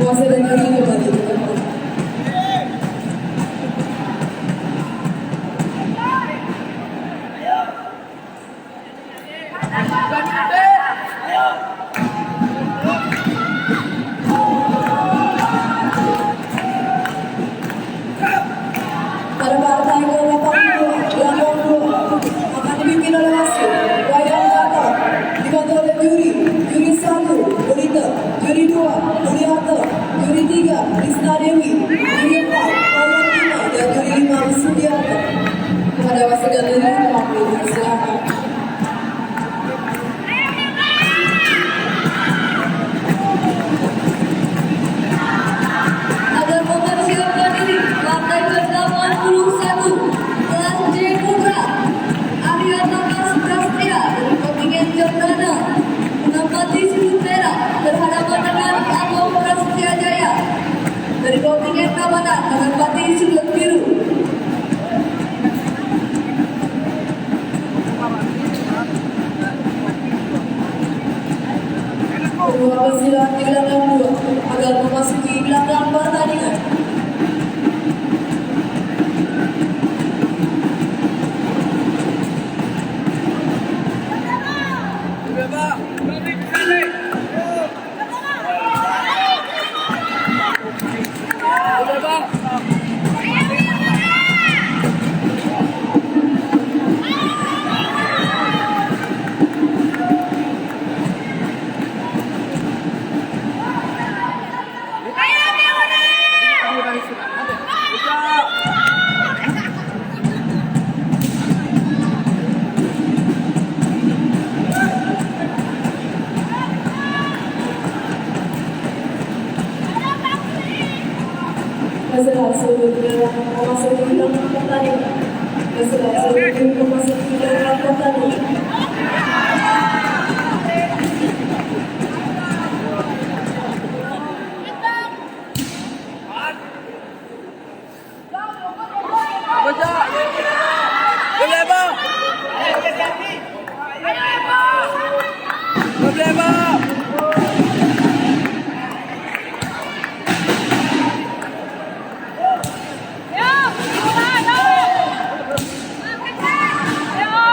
wasit dan juri kembali. Pada partai ke-82 akan dipimpin oleh wasit Wayan Gato, dibantu oleh juri 1 Berita, juri 2 Mulyarto, juri 3 Risna Dewi, juri 4 Wayan Kina, dan juri 5 Sudiarto. Kepada wasit dan juri kami silakan. Agar mempersiapkan diri partai ke-81 kelas J Putra Arya Takas Prastya dari kontingen Jembrana menempati sudut merah berhadapan dengan Abang Prastya Jaya dari kontingen Kabanan menempati sudut biru. Kedua pesilat di gelanggang 2 agar memasuki gelanggang pertandingan. Masalah sebelum memasuki gelanggang pertandingan. Masalah sebelum memasuki gelanggang pertandingan. Yo!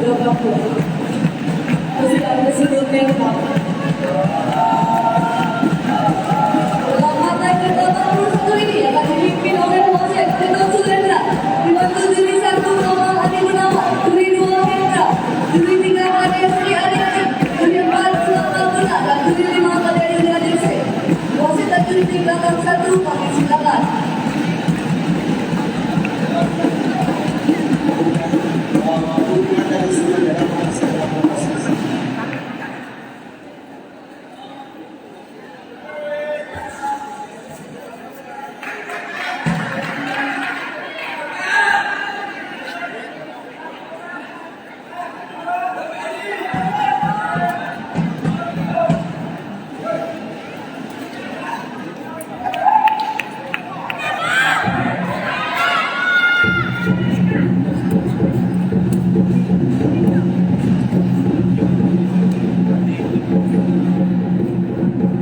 82. Persilakan sebelumnya dalam partai ke-81 ini akan dipimpin oleh wasit Ketua Sulendra, dibantu juri 1 Kamal Adi Gunawan, juri 2 Hendra, juri 3 Kade Sri Aditya, juri 4 Sulawal Guna, dan juri 5 Kade Yudi Aditya. Wasit dan juri 3 dan 1 kami silakan. Dukungan dari semua daerah masih dalam proses.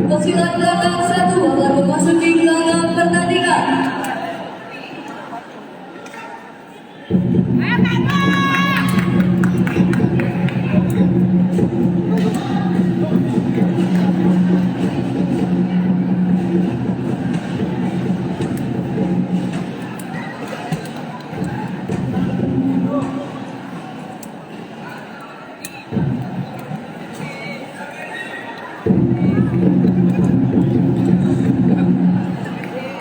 Pesilat belakang 1 akan memasuki gelanggang pertandingan.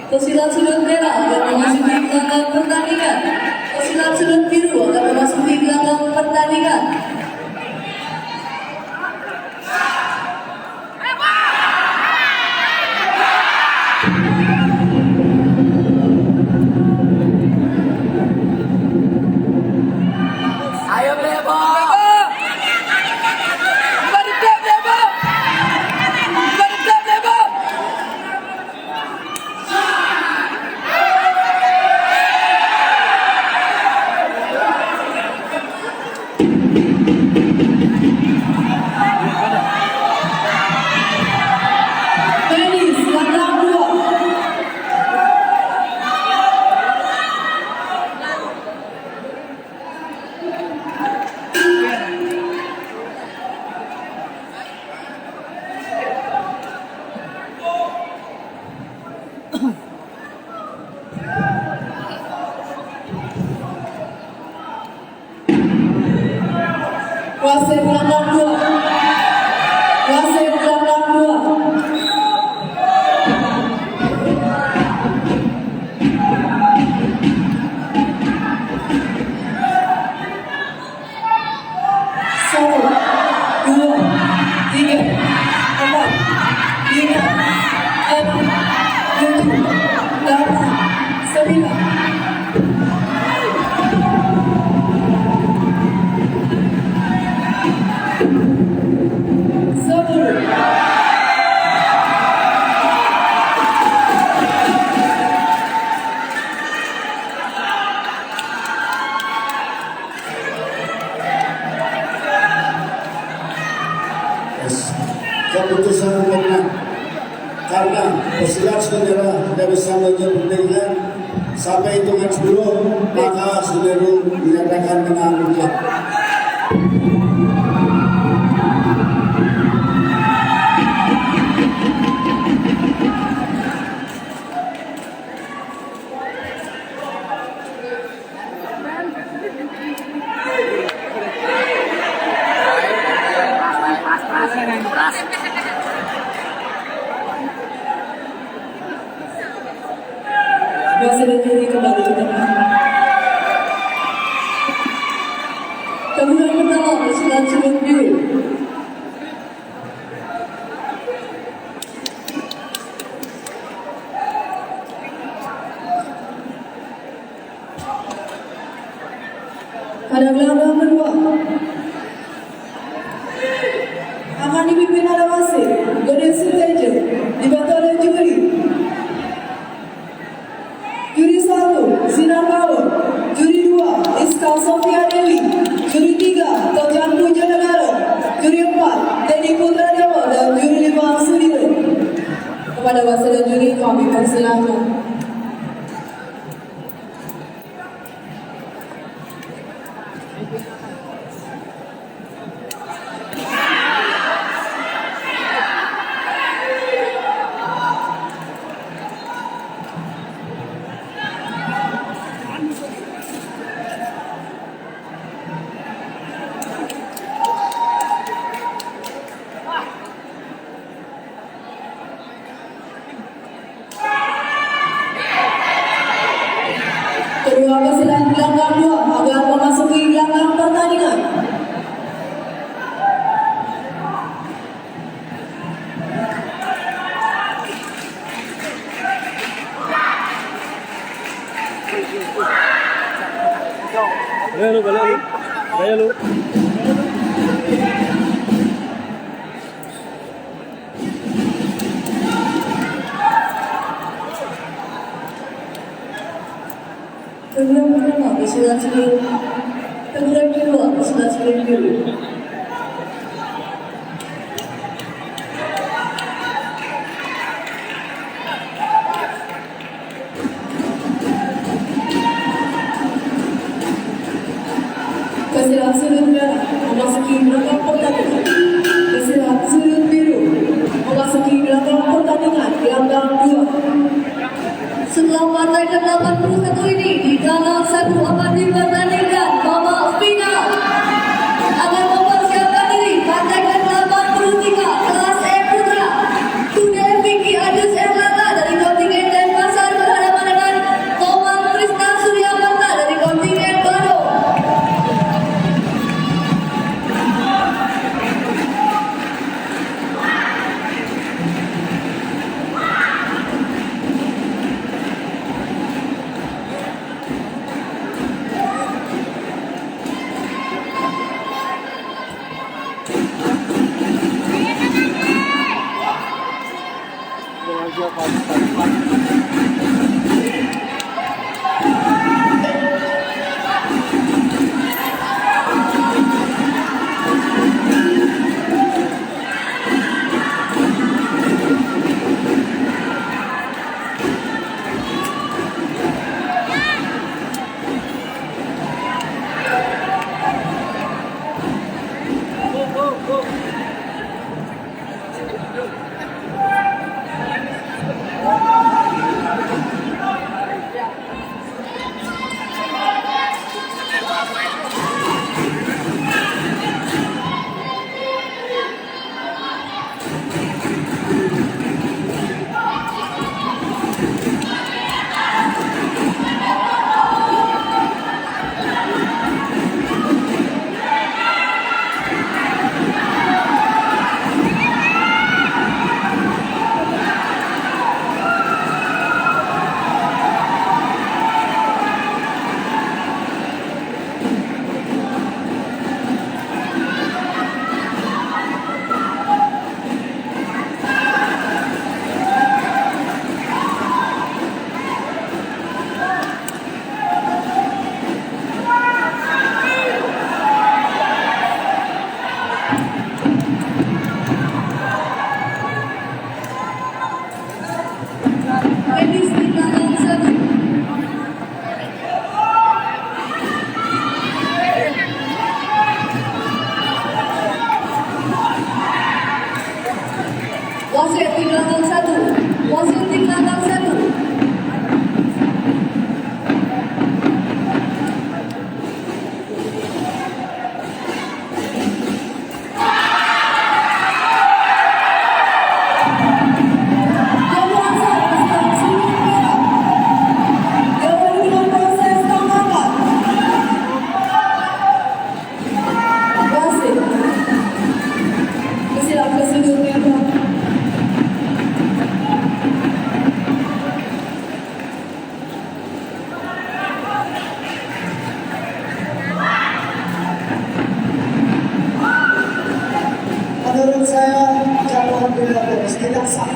Pesilat sudut merah akan memasuki gelanggang pertandingan. Pesilat sudut biru akan memasuki gelanggang pertandingan. Ayo Bebo! Berikan Bebo! Berikan Bebo! Tenis gelanggang 2. Wasit gelanggang 2. Wasit gelanggang 2. Satu, 2, 3, 4, 5, 6, 7, 8, 9. Sepuluh. Keputusan menang karena pesilat saudara tidak bisa menjemputkan sampai hitungan 10, maka saudara dinyatakan menang mutlak. Wasit dan juri kembali ke tempat. Kemudian pertama pesilat sudut biru. Pada gelanggang kedua akan dipimpin oleh wasit Gede Sutejo, dibantu oleh juri. Juri 1 Sinar Kaur, juri 2 Iska Sofia Dewi, juri 3 Tojan Puja Negara, juri 4 Teddy Putra Dewa, dan juri 5 Sudiro. Kepada wasit dan juri kami persilahkan. Ayo lu. Tenggelam pertama di sebelah kiri. Tenggelam kedua di sebelah kiri. Kasihan sudut merah memasuki belakang pertandingan. Kasihan sudut biru memasuki belakang pertandingan gelanggang 2. Setelah partai ke-81 ini di kandang 1 akan dipertandingkan babak final. Akan mempersiapkan diri partai ke-83 kelas E Putra. Tude Vicky Adus Erlangga dari kontingen Denpasar berhadapan dengan Tomang Krishna Suryakarta dari kontingen Baro. Ladies di kandang 1. Wasit di kandang 1. Wasit di kandang 1. Menurut saya jadwal Billboard tidak sah.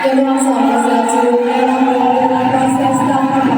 Kedua sahabat sebelumnya melakukan proses tangkapan.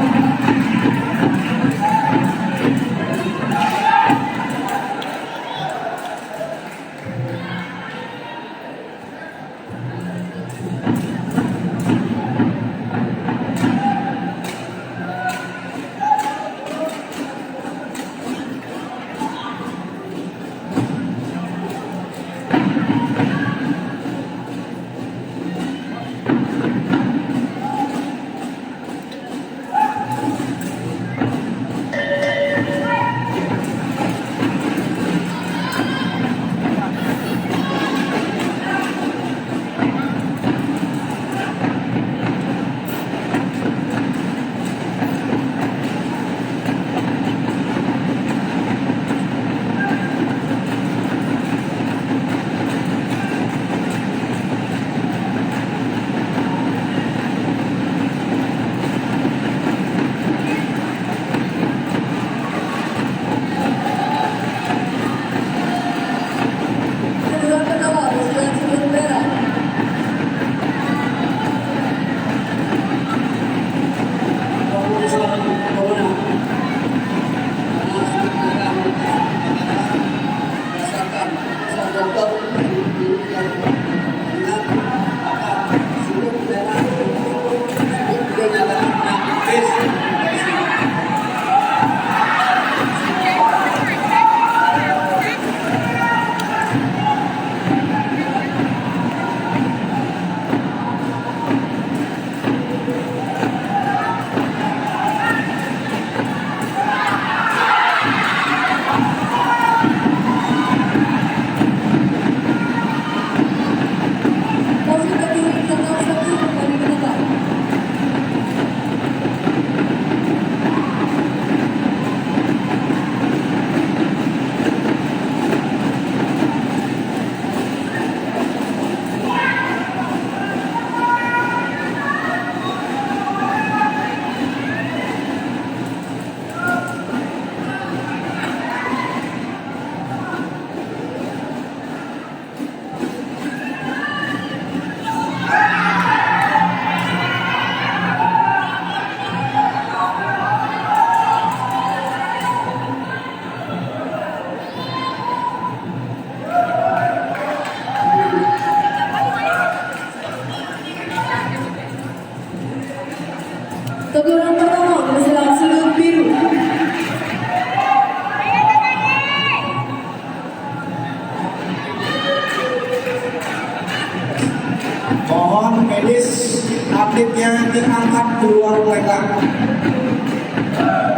Mohon medis atletnya diangkat keluar mereka.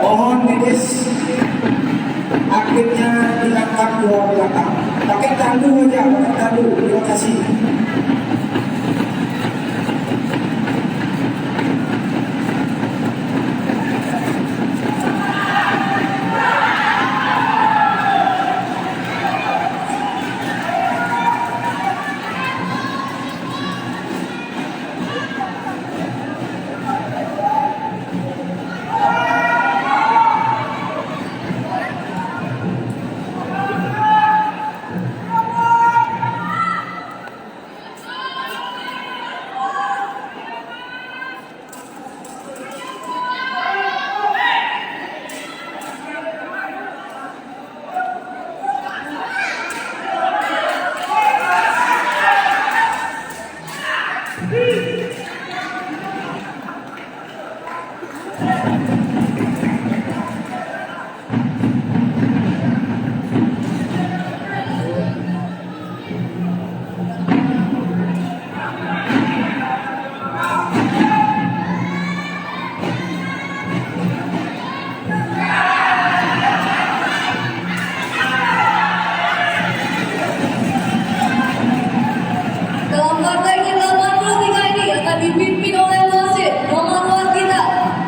Mohon medis atletnya diangkat keluar belakang. Pakai tandu aja, pakai tandu. Terima kasih. Dalam partai ke-83 ini akan dipimpin oleh wasit Muhammad Waskita,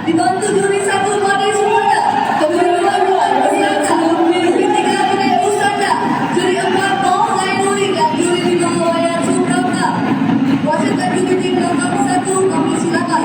dibantu juri 1 Made Sumarda, juri 2 Usada, juri 3 Gede Usada, juri 4 Noh Zainuri, dan juri 5 Wayan Suprapta. Wasit dan juri tim nomor 1 kami silakan.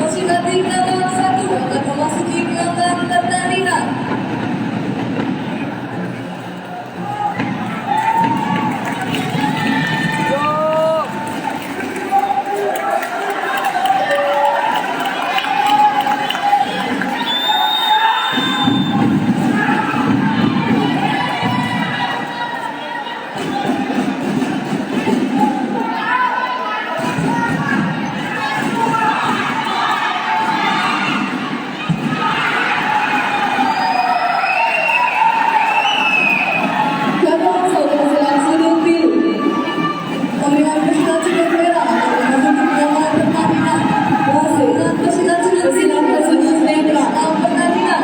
Wasit tim nomor 1 akan memasuki gelanggang pertandingan. Gabungan saudara silang sudut biru. Pemilihan peserta sudut merah akan memasuki gelanggang pertandingan. Wasit dan peserta sudut silang sudut netral dalam pertandingan.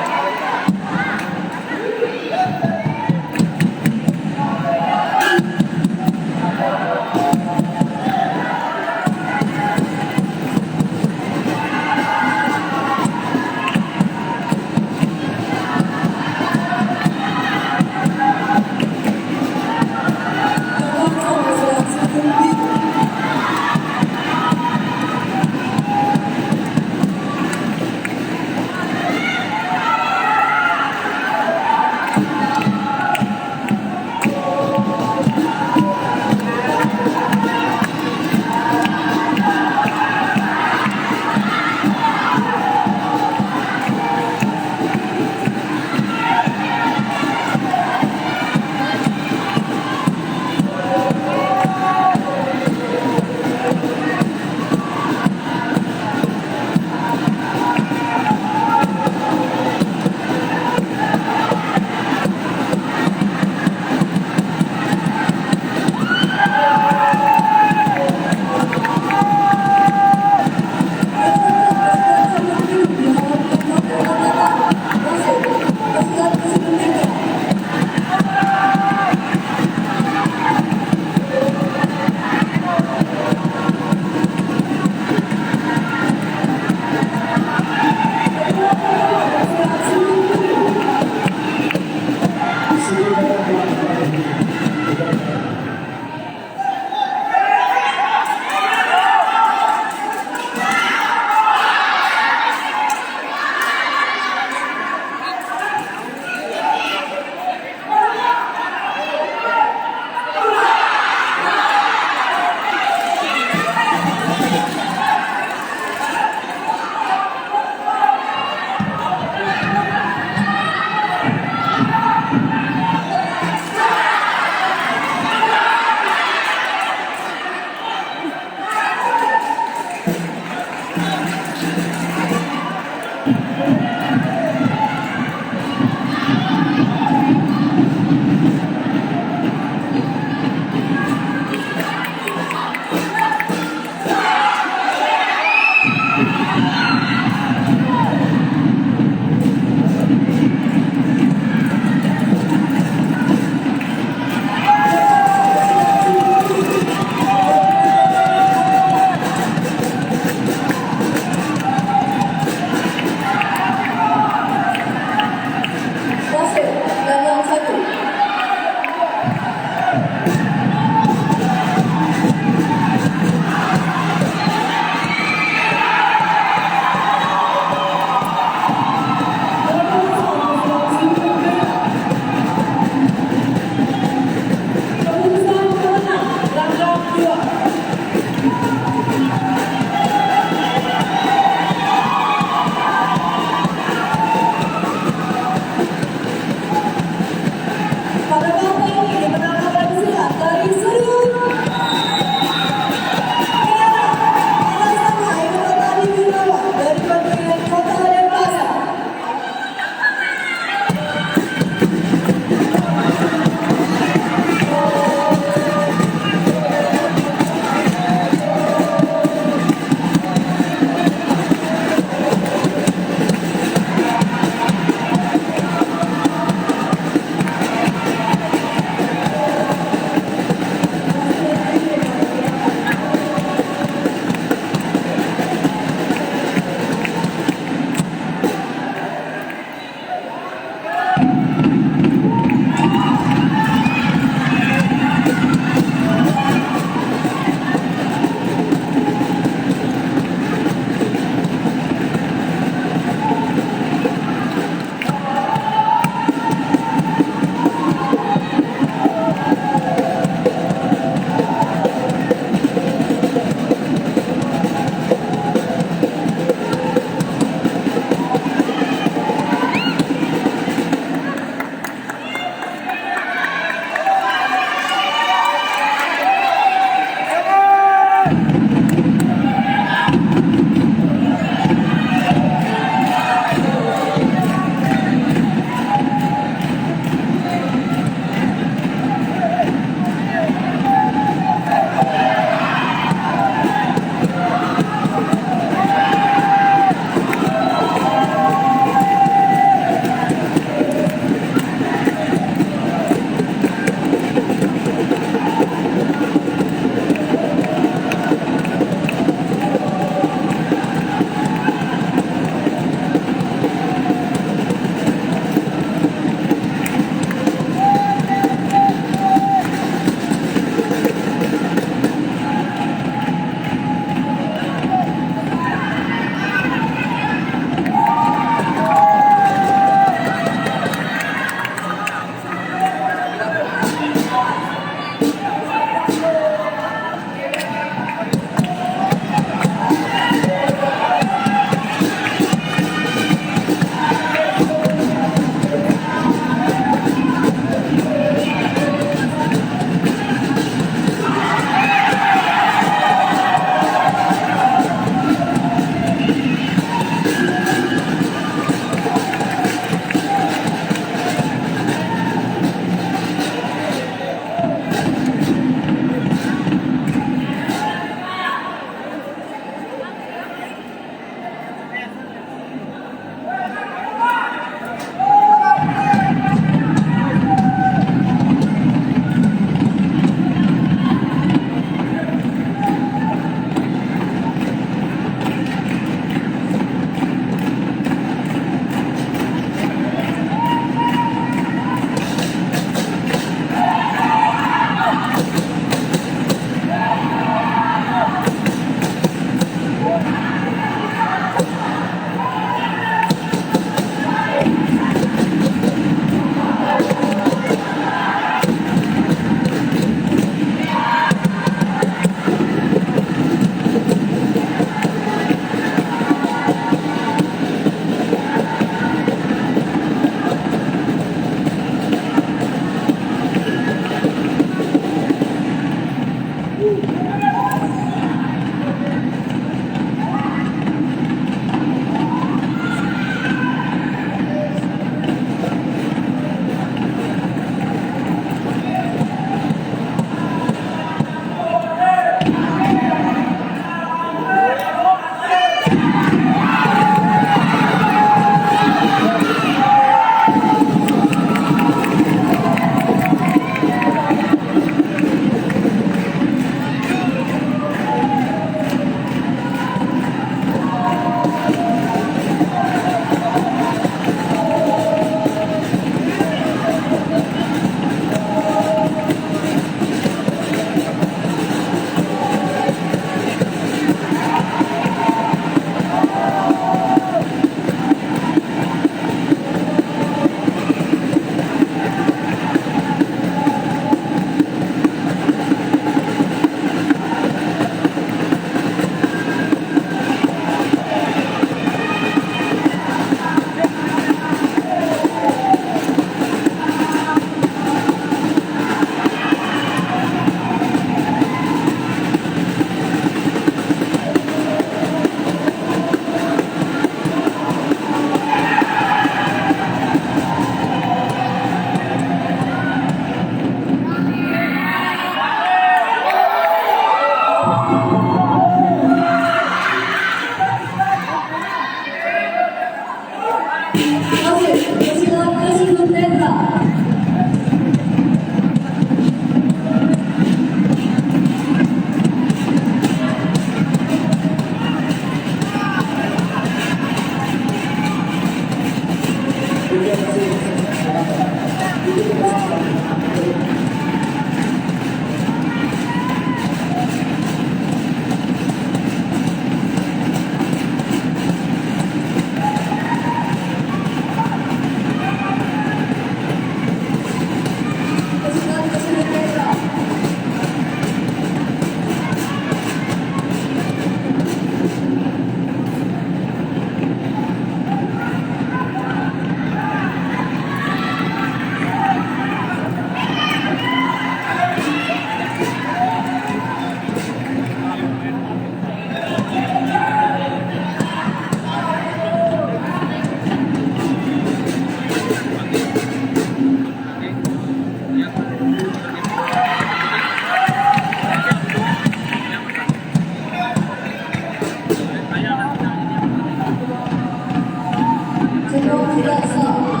cenderung tidak sah.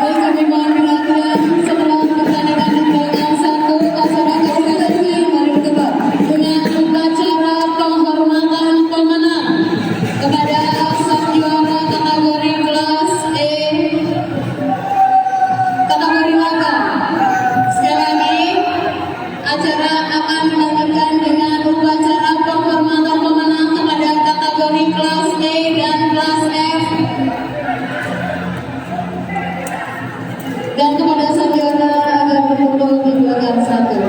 Baik, kami mohon perhatian setelah pertandingan di belakang satu pasangan kategori mari berdebat dengan upacara penghormatan pemenang kepada sang juara kategori kelas E kategori laka. Sekali lagi acara akan dilanjutkan dengan upacara penghormatan pemenang kepada kategori kelas E dan kelas F. Dan kepada sang juara agar berkumpul di belakang satu.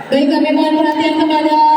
Baik, kami mohon perhatian kepada